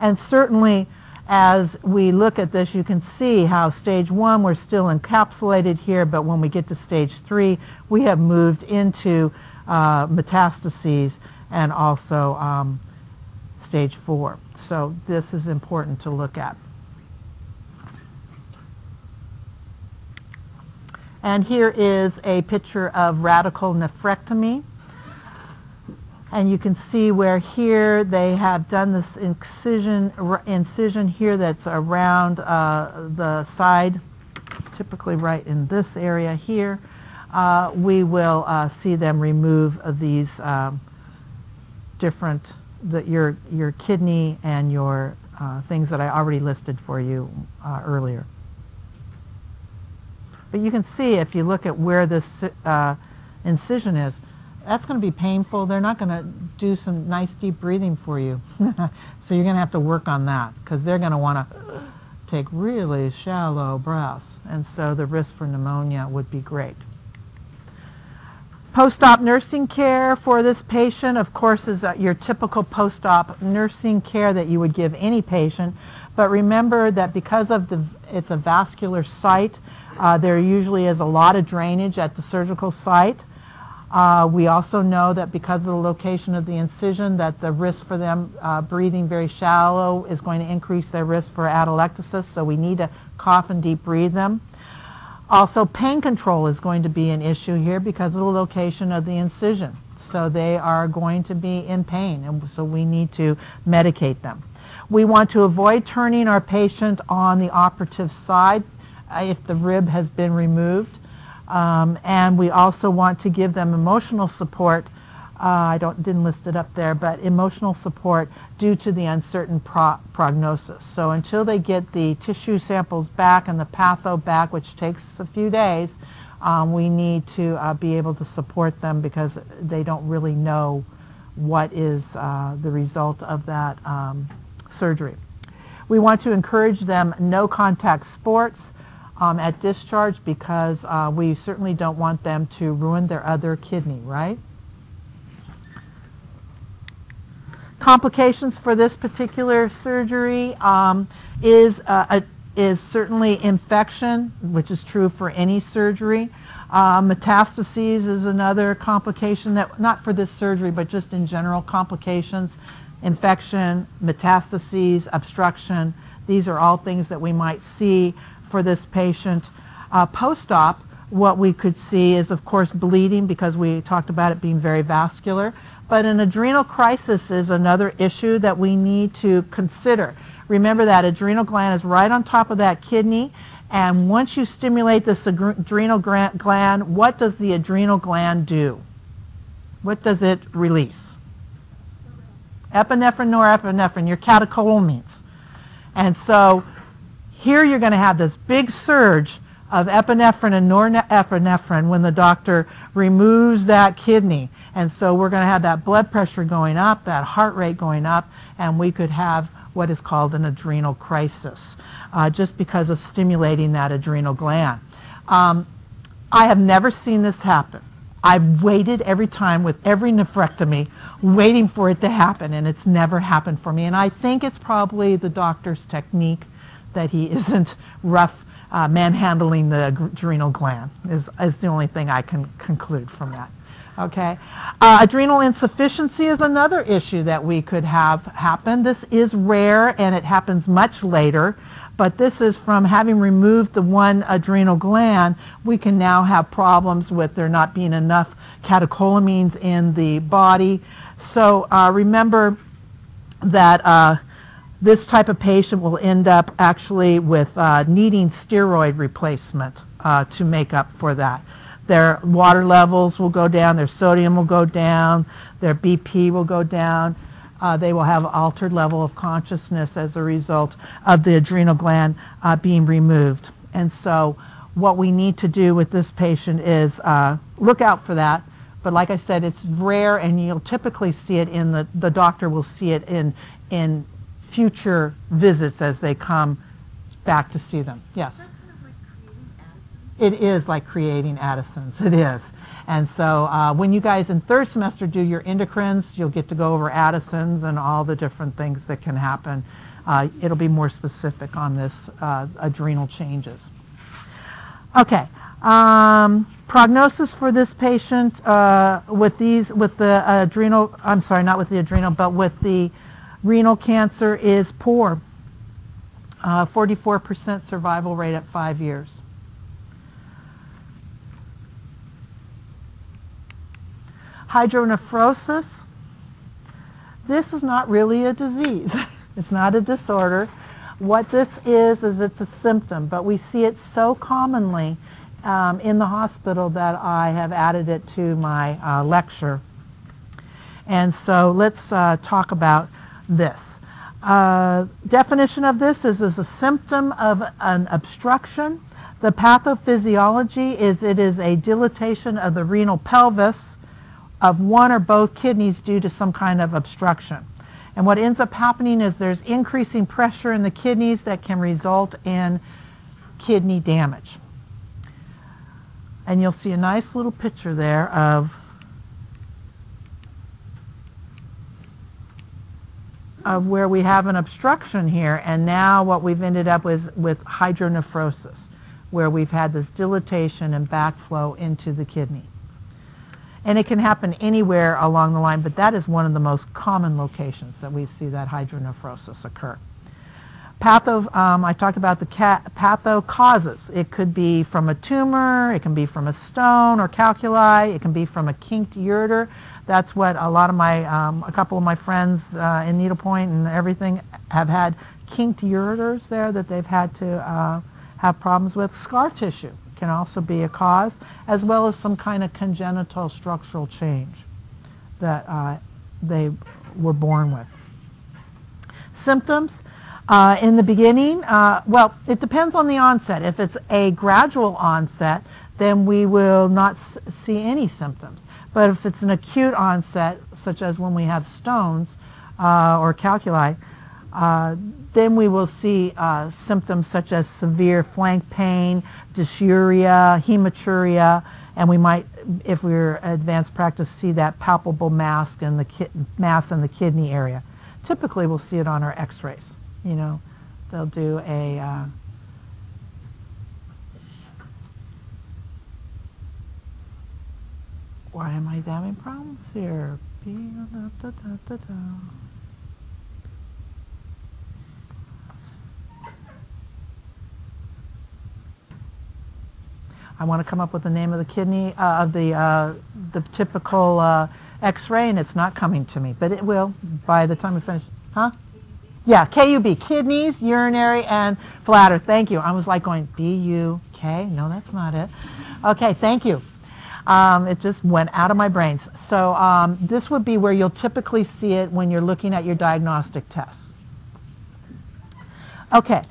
And certainly, as we look at this, you can see how stage 1, we're still encapsulated here, but when we get to stage 3, we have moved into metastases and also stage 4. So this is important to look at. And here is a picture of radical nephrectomy. And you can see where here they have done this incision here that's around the side, typically right in this area here. We will see them remove these different, your kidney and your things that I already listed for you earlier. But you can see if you look at where this incision is, that's going to be painful. They're not going to do some nice deep breathing for you. So you're going to have to work on that, because they're going to want to take really shallow breaths. And so the risk for pneumonia would be great. Post-op nursing care for this patient, of course, is your typical post-op nursing care that you would give any patient. But remember that because of it's a vascular site, there usually is a lot of drainage at the surgical site. We also know that because of the location of the incision, that the risk for them breathing very shallow is going to increase their risk for atelectasis, so we need to cough and deep breathe them. Also, pain control is going to be an issue here because of the location of the incision. So they are going to be in pain, and so we need to medicate them. We want to avoid turning our patient on the operative side if the rib has been removed. And we also want to give them emotional support. I didn't list it up there, but emotional support due to the uncertain prognosis. So until they get the tissue samples back and the patho back, which takes a few days, we need to be able to support them because they don't really know what is the result of that surgery. We want to encourage them no-contact sports at discharge because we certainly don't want them to ruin their other kidney, right? Complications for this particular surgery is certainly infection, which is true for any surgery. Metastases is another complication, that not for this surgery, but just in general complications. Infection, metastases, obstruction, these are all things that we might see for this patient. Post-op, what we could see is, of course, bleeding, because we talked about it being very vascular. But an adrenal crisis is another issue that we need to consider. Remember that adrenal gland is right on top of that kidney, and once you stimulate this adrenal gland, what does the adrenal gland do? What does it release? Epinephrine, norepinephrine, your catecholamines. And so here you're going to have this big surge of epinephrine and norepinephrine when the doctor removes that kidney. And so we're going to have that blood pressure going up, that heart rate going up, and we could have what is called an adrenal crisis just because of stimulating that adrenal gland. I have never seen this happen. I've waited every time with every nephrectomy, waiting for it to happen, and it's never happened for me. And I think it's probably the doctor's technique that he isn't rough manhandling the adrenal gland is the only thing I can conclude from that. Okay. Adrenal insufficiency is another issue that we could have happen. This is rare and it happens much later, but this is from having removed the one adrenal gland, we can now have problems with there not being enough catecholamines in the body. So remember that this type of patient will end up actually with needing steroid replacement to make up for that. Their water levels will go down, their sodium will go down, their BP will go down. They will have altered level of consciousness as a result of the adrenal gland being removed. And so what we need to do with this patient is look out for that. But like I said, it's rare, and you'll typically see it in the doctor will see it in future visits as they come back to see them. Yes? It is like creating Addisons. It is. And so when you guys in third semester do your endocrines, you'll get to go over Addisons and all the different things that can happen. It'll be more specific on this adrenal changes. Okay. Prognosis for this patient with the adrenal, I'm sorry, not with the adrenal, but with the renal cancer is poor. 44% survival rate at 5 years. Hydronephrosis. This is not really a disease. It's not a disorder. What this is it's a symptom, but we see it so commonly in the hospital that I have added it to my lecture. And so let's talk about this. Definition of this is a symptom of an obstruction. The pathophysiology is it is a dilatation of the renal pelvis of one or both kidneys due to some kind of obstruction. And what ends up happening is there's increasing pressure in the kidneys that can result in kidney damage. And you'll see a nice little picture there of where we have an obstruction here, and now what we've ended up with hydronephrosis, where we've had this dilatation and backflow into the kidney. And it can happen anywhere along the line, but that is one of the most common locations that we see that hydronephrosis occur. I talked about the patho causes. It could be from a tumor, it can be from a stone or calculi, it can be from a kinked ureter. That's what a lot of my, a couple of my friends in needlepoint and everything have had kinked ureters there that they've had to have problems with. Scar tissue can also be a cause, as well as some kind of congenital structural change that they were born with. Symptoms in the beginning, well, it depends on the onset. If it's a gradual onset, then we will not see any symptoms. But if it's an acute onset, such as when we have stones or calculi, then we will see symptoms such as severe flank pain, dysuria, hematuria, and we might, if we're advanced practice, see that palpable mass in the kidney area. Typically, we'll see it on our x-rays. You know, they'll do a why am I having problems here? I want to come up with the name of the kidney of the typical X-ray, and it's not coming to me, but it will by the time we finish. Huh? Yeah, KUB, kidneys, urinary, and bladder. Thank you. I was like going B-U-K. No, that's not it. Okay, thank you. It just went out of my brains. So this would be where you'll typically see it when you're looking at your diagnostic tests. Okay.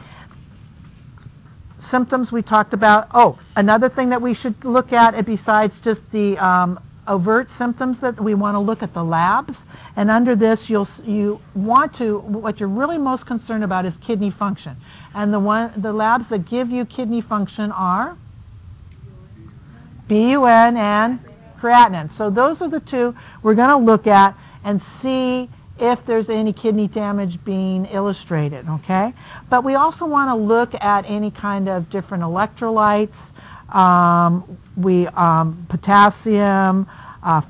Symptoms we talked about. Oh, another thing that we should look at besides just the overt symptoms, that we want to look at the labs. And under this, what you're really most concerned about is kidney function. And the labs that give you kidney function are BUN and creatinine. So those are the two we're going to look at and see if there's any kidney damage being illustrated, okay? But we also want to look at any kind of different electrolytes, potassium,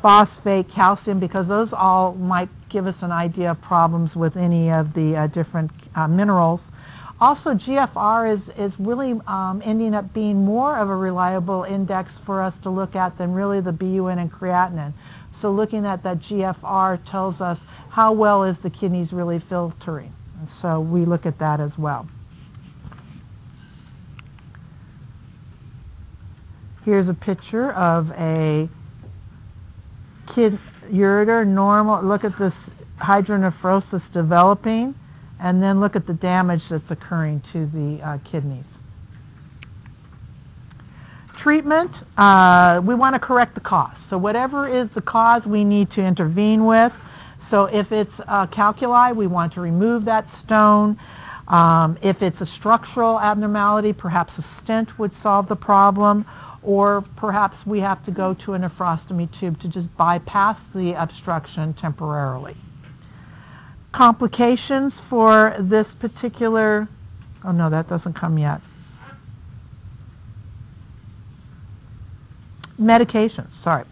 phosphate, calcium, because those all might give us an idea of problems with any of the different minerals. Also, GFR is really ending up being more of a reliable index for us to look at than really the BUN and creatinine. So looking at that GFR tells us how well is the kidneys really filtering. And so we look at that as well. Here's a picture of a ureter, normal. Look at this hydronephrosis developing, and then look at the damage that's occurring to the kidneys. Treatment, we want to correct the cause. So whatever is the cause, we need to intervene with. So if it's calculi, we want to remove that stone. If it's a structural abnormality, perhaps a stent would solve the problem, or perhaps we have to go to a nephrostomy tube to just bypass the obstruction temporarily. Complications for this particular, oh no, that doesn't come yet. Medications, sorry.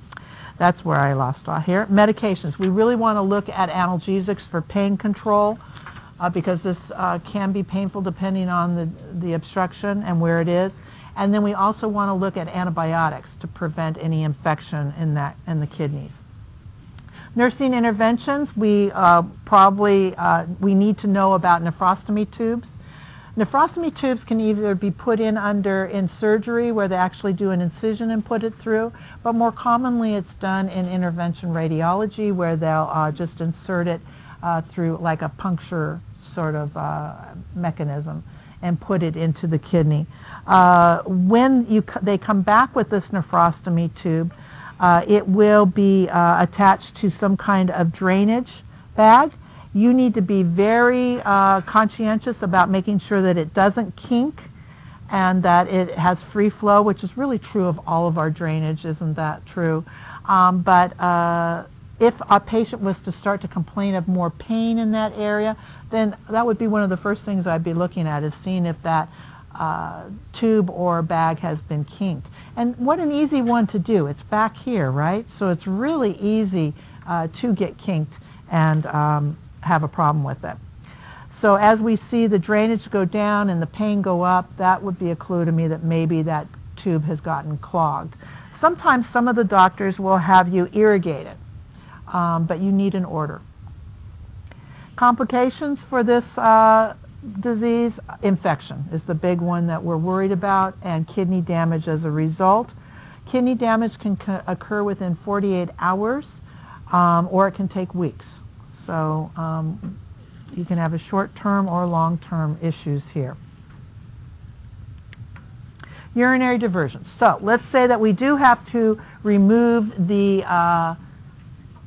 That's where I lost off here. Medications. We really want to look at analgesics for pain control because this can be painful depending on the obstruction and where it is. And then we also want to look at antibiotics to prevent any infection in the kidneys. Nursing interventions, we need to know about nephrostomy tubes. Nephrostomy tubes can either be put in surgery where they actually do an incision and put it through, but more commonly it's done in intervention radiology where they'll just insert it through like a puncture sort of mechanism and put it into the kidney. When they come back with this nephrostomy tube, it will be attached to some kind of drainage bag. You need to be very conscientious about making sure that it doesn't kink and that it has free flow, which is really true of all of our drainage, isn't that true? But if a patient was to start to complain of more pain in that area, then that would be one of the first things I'd be looking at, is seeing if that tube or bag has been kinked. And what an easy one to do. It's back here, right? So it's really easy to get kinked and have a problem with it. So as we see the drainage go down and the pain go up, that would be a clue to me that maybe that tube has gotten clogged. Sometimes some of the doctors will have you irrigate it, but you need an order. Complications for this disease, infection is the big one that we're worried about, and kidney damage as a result. Kidney damage can occur within 48 hours, or it can take weeks. So you can have a short-term or long-term issues here. Urinary diversion. So let's say that we do have to remove the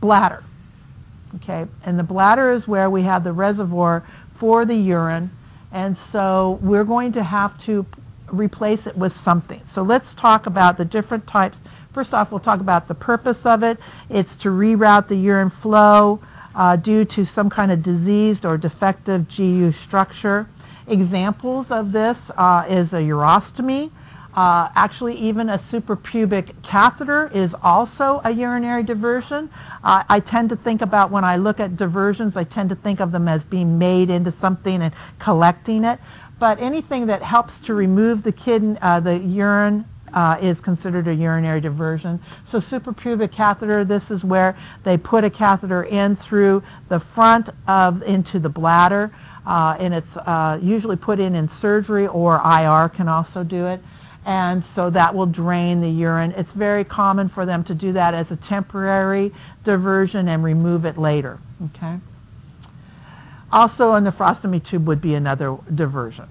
bladder. Okay, and the bladder is where we have the reservoir for the urine, and so we're going to have to replace it with something. So let's talk about the different types. First off, we'll talk about the purpose of it. It's to reroute the urine flow due to some kind of diseased or defective GU structure. Examples of this is a urostomy. Actually, even a suprapubic catheter is also a urinary diversion. I tend to think about, when I look at diversions, I tend to think of them as being made into something and collecting it. But anything that helps to remove the urine is considered a urinary diversion. So suprapubic catheter, this is where they put a catheter in through the front into the bladder, and it's usually put in surgery, or IR can also do it. And so that will drain the urine. It's very common for them to do that as a temporary diversion and remove it later. Okay. Also, a nephrostomy tube would be another diversion.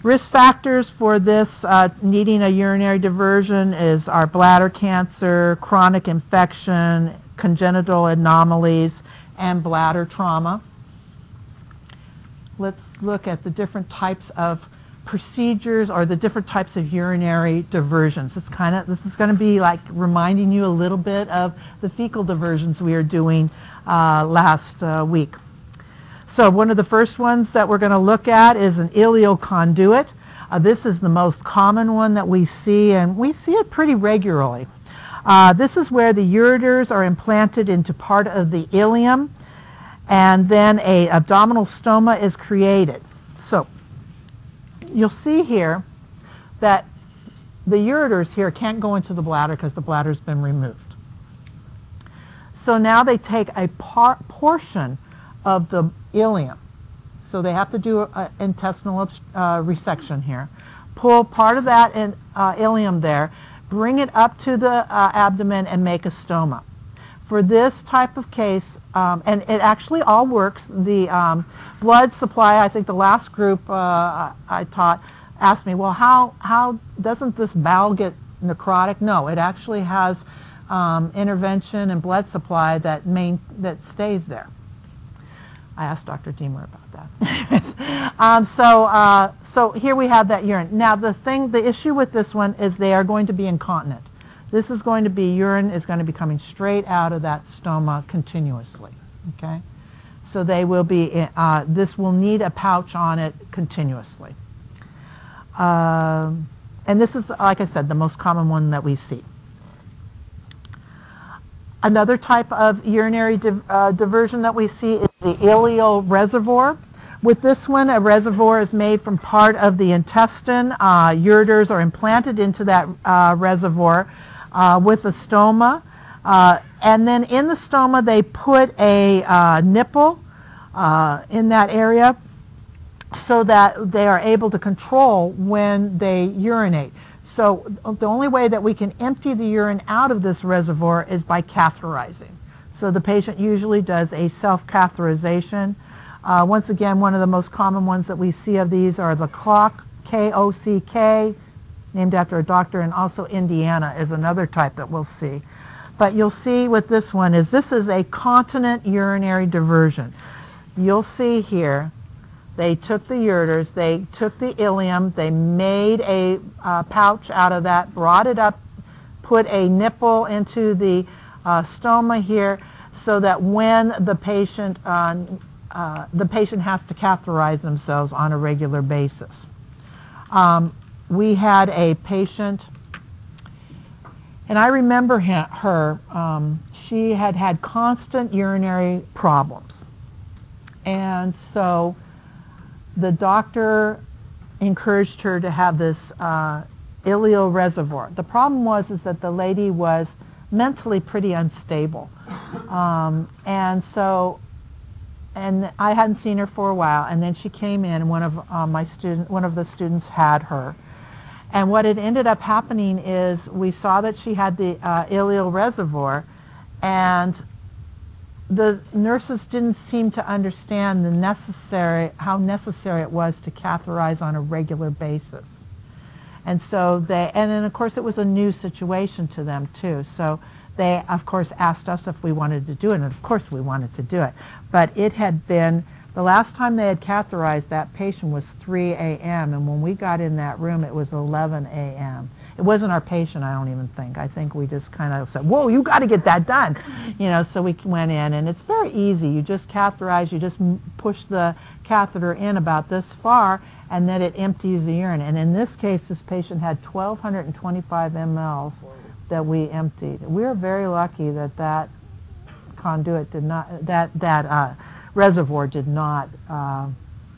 Risk factors for this needing a urinary diversion is our bladder cancer, chronic infection, congenital anomalies, and bladder trauma. Let's look at the different types of procedures or the different types of urinary diversions. This is going to be like reminding you a little bit of the fecal diversions we were doing last week. So one of the first ones that we're going to look at is an ileal conduit. This is the most common one that we see, and we see it pretty regularly. This is where the ureters are implanted into part of the ileum, and then a abdominal stoma is created. So you'll see here that the ureters here can't go into the bladder because the bladder's been removed. So now they take a portion of the ileum. So they have to do an intestinal resection here. Pull part of that ileum there, bring it up to the abdomen and make a stoma. For this type of case, and it actually all works, the blood supply, I think the last group I taught asked me, well, how doesn't this bowel get necrotic? No, it actually has intervention and blood supply that stays there. I asked Dr. Deemer about that. So here we have that urine. Now the issue with this one is they are going to be incontinent. This is going to be, urine is going to be coming straight out of that stoma continuously, okay? So they will be, this will need a pouch on it continuously. And this is, like I said, the most common one that we see. Another type of urinary diversion that we see is the ileal reservoir. With this one, a reservoir is made from part of the intestine. Ureters are implanted into that reservoir with a stoma. And then in the stoma, they put a nipple in that area so that they are able to control when they urinate. So the only way that we can empty the urine out of this reservoir is by catheterizing. So the patient usually does a self-catheterization. Once again, one of the most common ones that we see of these are the CLOCK, K-O-C-K, named after a doctor, and also Indiana is another type that we'll see. But you'll see with this one is this is a continent urinary diversion. You'll see here they took the ureters, they took the ileum, they made a pouch out of that, brought it up, put a nipple into the stoma here so that when the patient has to catheterize themselves on a regular basis. We had a patient, and I remember her, she had had constant urinary problems. And so the doctor encouraged her to have this ileal reservoir. The problem was that the lady was mentally pretty unstable. And I hadn't seen her for a while, and then she came in, and one of the students had her. And what had ended up happening is we saw that she had the ileal reservoir, and the nurses didn't seem to understand how necessary it was to catheterize on a regular basis. And so and then of course it was a new situation to them too. So they of course asked us if we wanted to do it, and of course we wanted to do it. But it had been, the last time they had catheterized that patient was 3 a.m. and when we got in that room it was 11 a.m. It wasn't our patient, I don't even think. I think we just kind of said, whoa, you got to get that done. You know, so we went in, and it's very easy. You just catheterize, you just push the catheter in about this far, and then it empties the urine. And in this case, this patient had 1,225 mLs that we emptied. We were very lucky that that conduit did not, that reservoir did not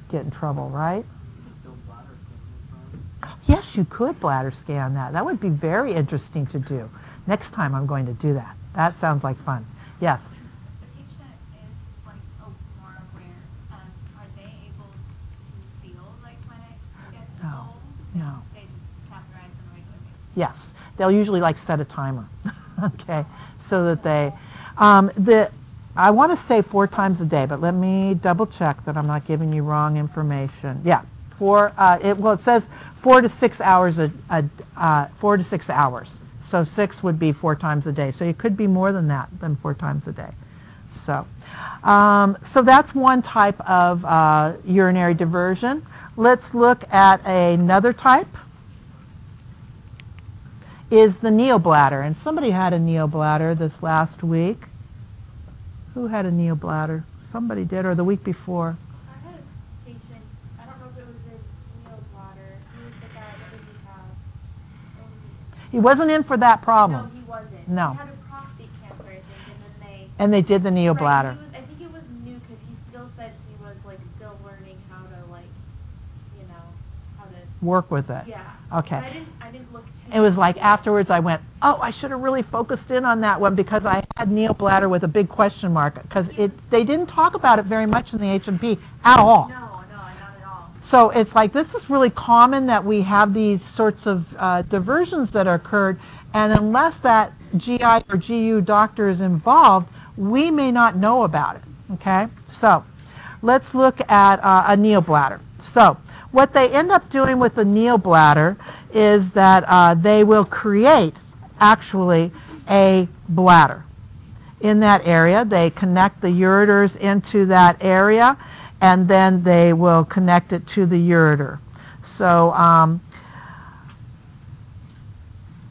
get in trouble, right? Yes, you could bladder scan that. That would be very interesting to do. Next time I'm going to do that. That sounds like fun. Yes? The patient is like more aware. Are they able to feel like when it gets full? No. They just catheterize on a regular basis? Yes. They'll usually like set a timer. Okay. So that they, I want to say 4 times a day, but let me double check that I'm not giving you wrong information. Yeah. it says 4 to 6 hours 4 to 6 hours. So 6 would be 4 times a day. So it could be more than that, than 4 times a day. So that's one type of urinary diversion. Let's look at another type. Is the neobladder. And somebody had a neobladder this last week. Who had a neobladder? Somebody did, or the week before. I had a patient, I don't know if it was a neobladder. He was the guy, what did he have? He wasn't in for that problem. No, he wasn't. No. He had a prostate cancer, I think, And they did the Right, neobladder. I think it was new because he still said he was like still learning how to like, you know, how to Work with it. Yeah. Okay. But I didn't look too It was like into it. afterwards I went, oh, I should have really focused in on that one because I had neobladder with a big question mark because they didn't talk about it very much in the H&P at all. No, not at all. So it's like this is really common that we have these sorts of diversions that occurred, and unless that GI or GU doctor is involved, we may not know about it. Okay, so let's look at a neobladder. So what they end up doing with the neobladder is that they will create actually a bladder in that area. They connect the ureters into that area, and then they will connect it to the ureter. So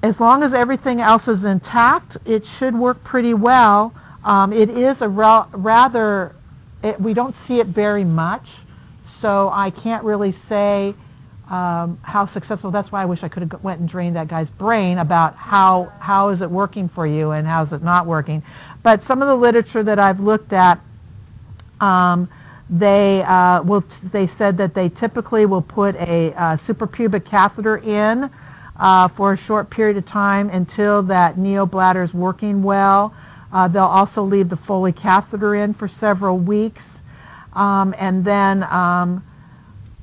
as long as everything else is intact, it should work pretty well. It is a rather, we don't see it very much, so I can't really say how successful. That's why I wish I could have went and drained that guy's brain about how is it working for you and how is it not working. But some of the literature that I've looked at, they said that they typically will put a suprapubic catheter in for a short period of time until that neobladder is working well. They'll also leave the Foley catheter in for several weeks, and then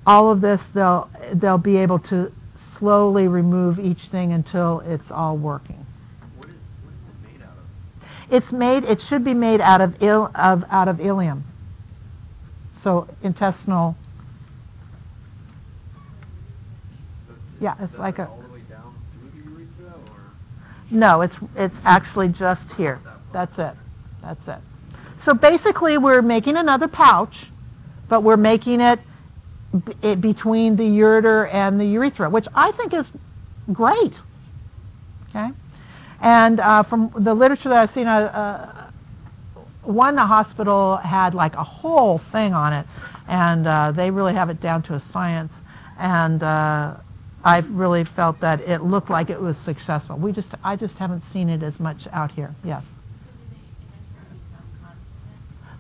all of this they'll be able to slowly remove each thing until it's all working. What is it made out of? It should be made out of ileum, so intestinal. Yeah, it's like a. All the way down through the urethra, or? No, it's actually just here. That's it. That's it. So basically, we're making another pouch, but we're making it between the ureter and the urethra, which I think is great. Okay, and from the literature that I've seen, one hospital had like a whole thing on it, and they really have it down to a science. And I really felt that it looked like it was successful. I just haven't seen it as much out here. Yes.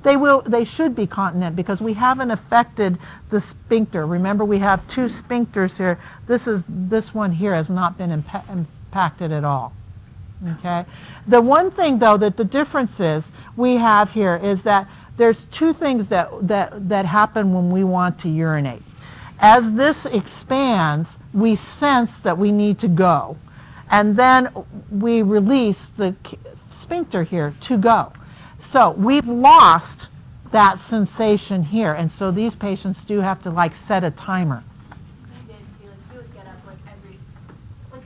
They should be continent because we haven't affected the sphincter. Remember, we have 2 sphincters here. This one here has not been impacted at all. Okay. The one thing though that the difference is we have here is that there's 2 things that happen when we want to urinate. As this expands, we sense that we need to go, and then we release the sphincter here to go. So we've lost that sensation here, and so these patients do have to like set a timer. He did. He would get up like every, because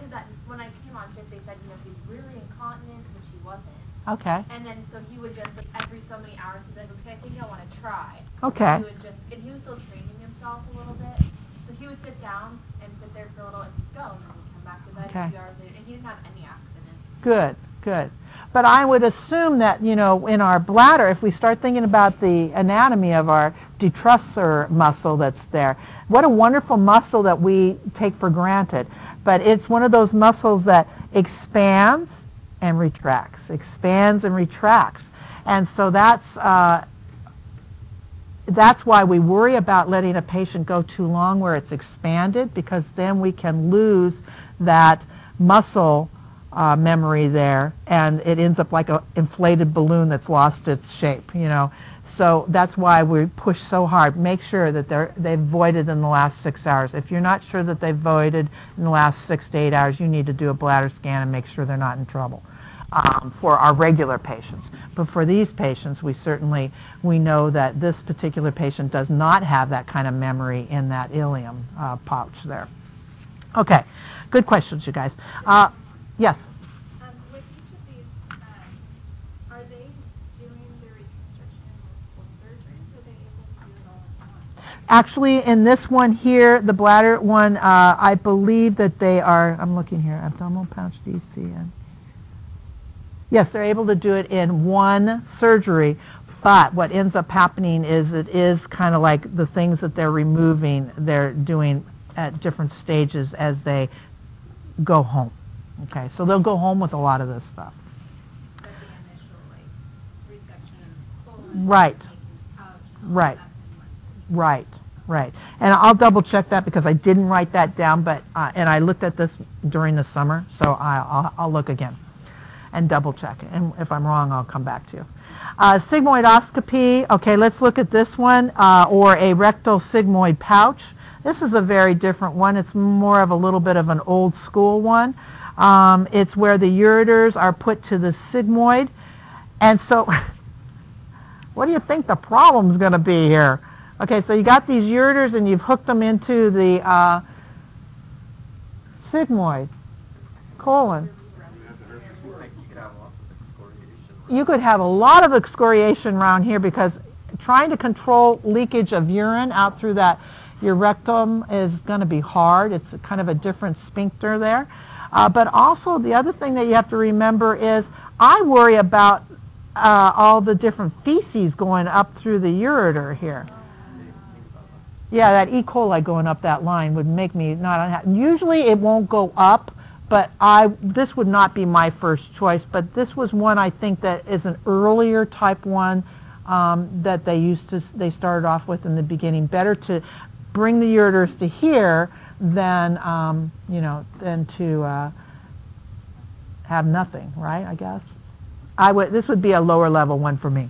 when I came on shift, they said, you know, he's really incontinent, which he wasn't. Okay. And then so he would just like every so many hours, he'd be like, okay, I think I want to try. Okay. He would just, and he was still training himself a little bit, so he would sit down and sit there for a little and just go, and then he'd come back to bed Okay. a few hours later, and he didn't have any accidents. Good, good. But I would assume that, you know, in our bladder, if we start thinking about the anatomy of our detrusor muscle that's there, what a wonderful muscle that we take for granted. But it's one of those muscles that expands and retracts, expands and retracts. And so that's why we worry about letting a patient go too long where it's expanded, because then we can lose that muscle memory there, and it ends up like an inflated balloon that's lost its shape, you know. So that's why we push so hard. Make sure that they've voided in the last 6 hours. If you're not sure that they've voided in the last 6 to 8 hours, you need to do a bladder scan and make sure they're not in trouble. for our regular patients. But for these patients, we know that this particular patient does not have that kind of memory in that ileum pouch there. Okay, good questions, you guys. Yes? With each of these, are they doing the reconstruction and multiple surgeries, or are they able to do it all at once? Actually, in this one here, the bladder one, I believe that they are, I'm looking here, abdominal pouch DC. Yes, they're able to do it in one surgery, but what ends up happening is it is kind of like the things that they're removing, they're doing at different stages as they go home. Okay, so they'll go home with a lot of this stuff. But the initial, like, resection of colon, Right. taking the pouch, and all Right. that's in one surgery. Right. And I'll double check that because I didn't write that down, but and I looked at this during the summer, so I'll look again and double check it. And if I'm wrong, I'll come back to you. Sigmoidoscopy. Okay, let's look at this one, or a rectal sigmoid pouch. This is a very different one. It's more of a little bit of an old school one. It's where the ureters are put to the sigmoid. And so what do you think the problem's going to be here? Okay, so you got these ureters and you've hooked them into the sigmoid, colon. You could have a lot of excoriation around here because trying to control leakage of urine out through that your rectum is going to be hard. It's kind of a different sphincter there. But also the other thing that you have to remember is I worry about all the different feces going up through the ureter here. Yeah, that E. coli going up that line would make me not unhappy. Usually it won't go up, but this would not be my first choice. But this was one I think that is an earlier type one that they started off with in the beginning. Better to bring the ureters to here than than to have nothing, right? I guess this would be a lower level one for me.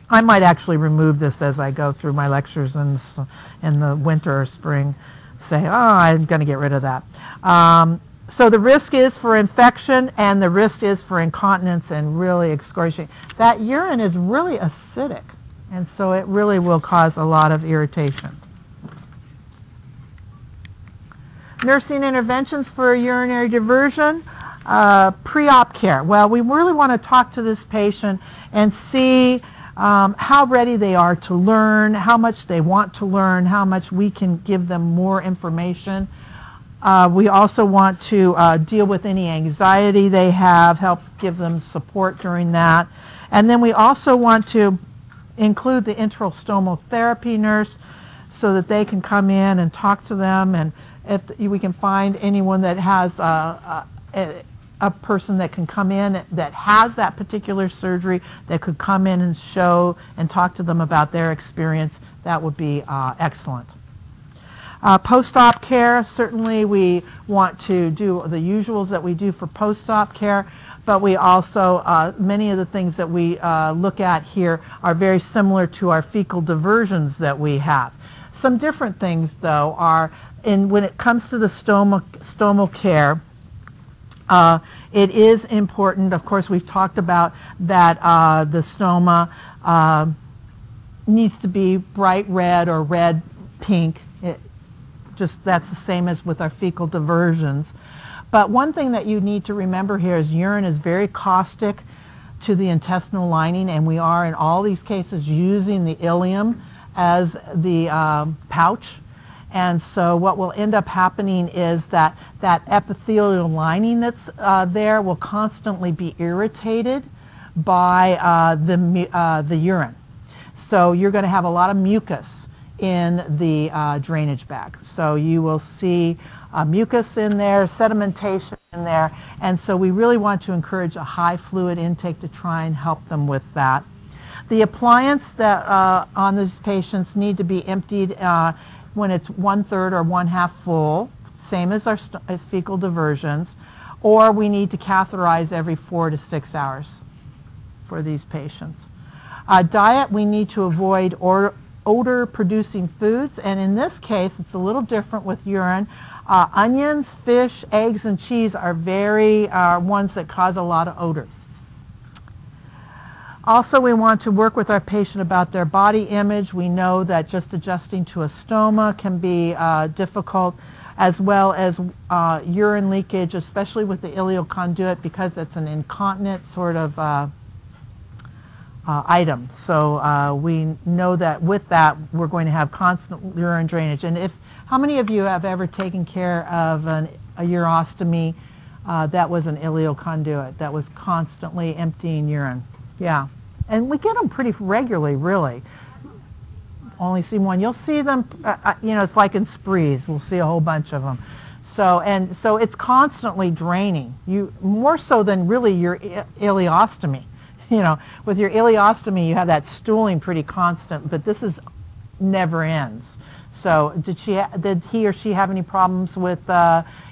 I might actually remove this as I go through my lectures in the winter or spring. Say, oh, I'm going to get rid of that. So the risk is for infection and the risk is for incontinence and really excoriation. That urine is really acidic, and so it really will cause a lot of irritation. Nursing interventions for urinary diversion. Pre-op care. Well, we really want to talk to this patient and see how ready they are to learn, how much they want to learn, how much we can give them more information. We also want to deal with any anxiety they have, help give them support during that. And then we also want to include the intrastomal therapy nurse so that they can come in and talk to them, and if we can find anyone that has a person that can come in that has that particular surgery that could come in and show and talk to them about their experience, that would be excellent. Post-op care, certainly we want to do the usuals that we do for post-op care, but we also, many of the things that we look at here are very similar to our fecal diversions that we have. Some different things, though, are when it comes to the stomal care, it is important, of course, we've talked about that the stoma needs to be bright red or red pink. That's the same as with our fecal diversions. But one thing that you need to remember here is urine is very caustic to the intestinal lining, and we are in all these cases using the ileum as the pouch. And so what will end up happening is that epithelial lining that's there will constantly be irritated by the urine. So you're going to have a lot of mucus in the drainage bag. So you will see mucus in there, sedimentation in there, and so we really want to encourage a high fluid intake to try and help them with that. The appliance that on these patients need to be emptied when it's 1/3 or 1/2 full, same as our fecal diversions, or we need to catheterize every 4 to 6 hours for these patients. Diet, we need to avoid odor-producing foods, and in this case, it's a little different with urine. Onions, fish, eggs, and cheese are ones that cause a lot of odor. Also, we want to work with our patient about their body image. We know that just adjusting to a stoma can be difficult, as well as urine leakage, especially with the ileal conduit, because it's an incontinent sort of item. So we know that with that, we're going to have constant urine drainage. And how many of you have ever taken care of a urostomy that was an ileal conduit, that was constantly emptying urine? Yeah. And we get them pretty regularly, really. Only see one. You'll see them, it's like in sprees. We'll see a whole bunch of them. So it's constantly draining. More so than really your ileostomy. With your ileostomy, you have that stooling pretty constant, but this is never ends. So did he or she have any problems with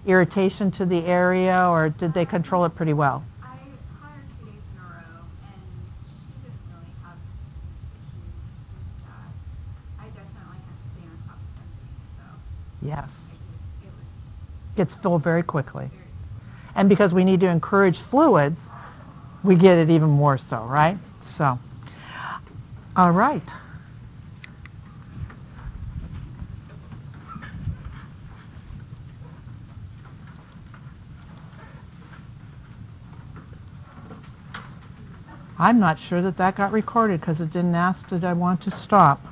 irritation to the area, or did they control it pretty well? I caught her 2 days in a row, and she didn't really have issues with that. I definitely had to stay on top of everything, so. Yes. It was Gets filled very quickly. very. And because we need to encourage fluids, we get it even more so, right? So, all right. I'm not sure that got recorded because it didn't ask did I want to stop.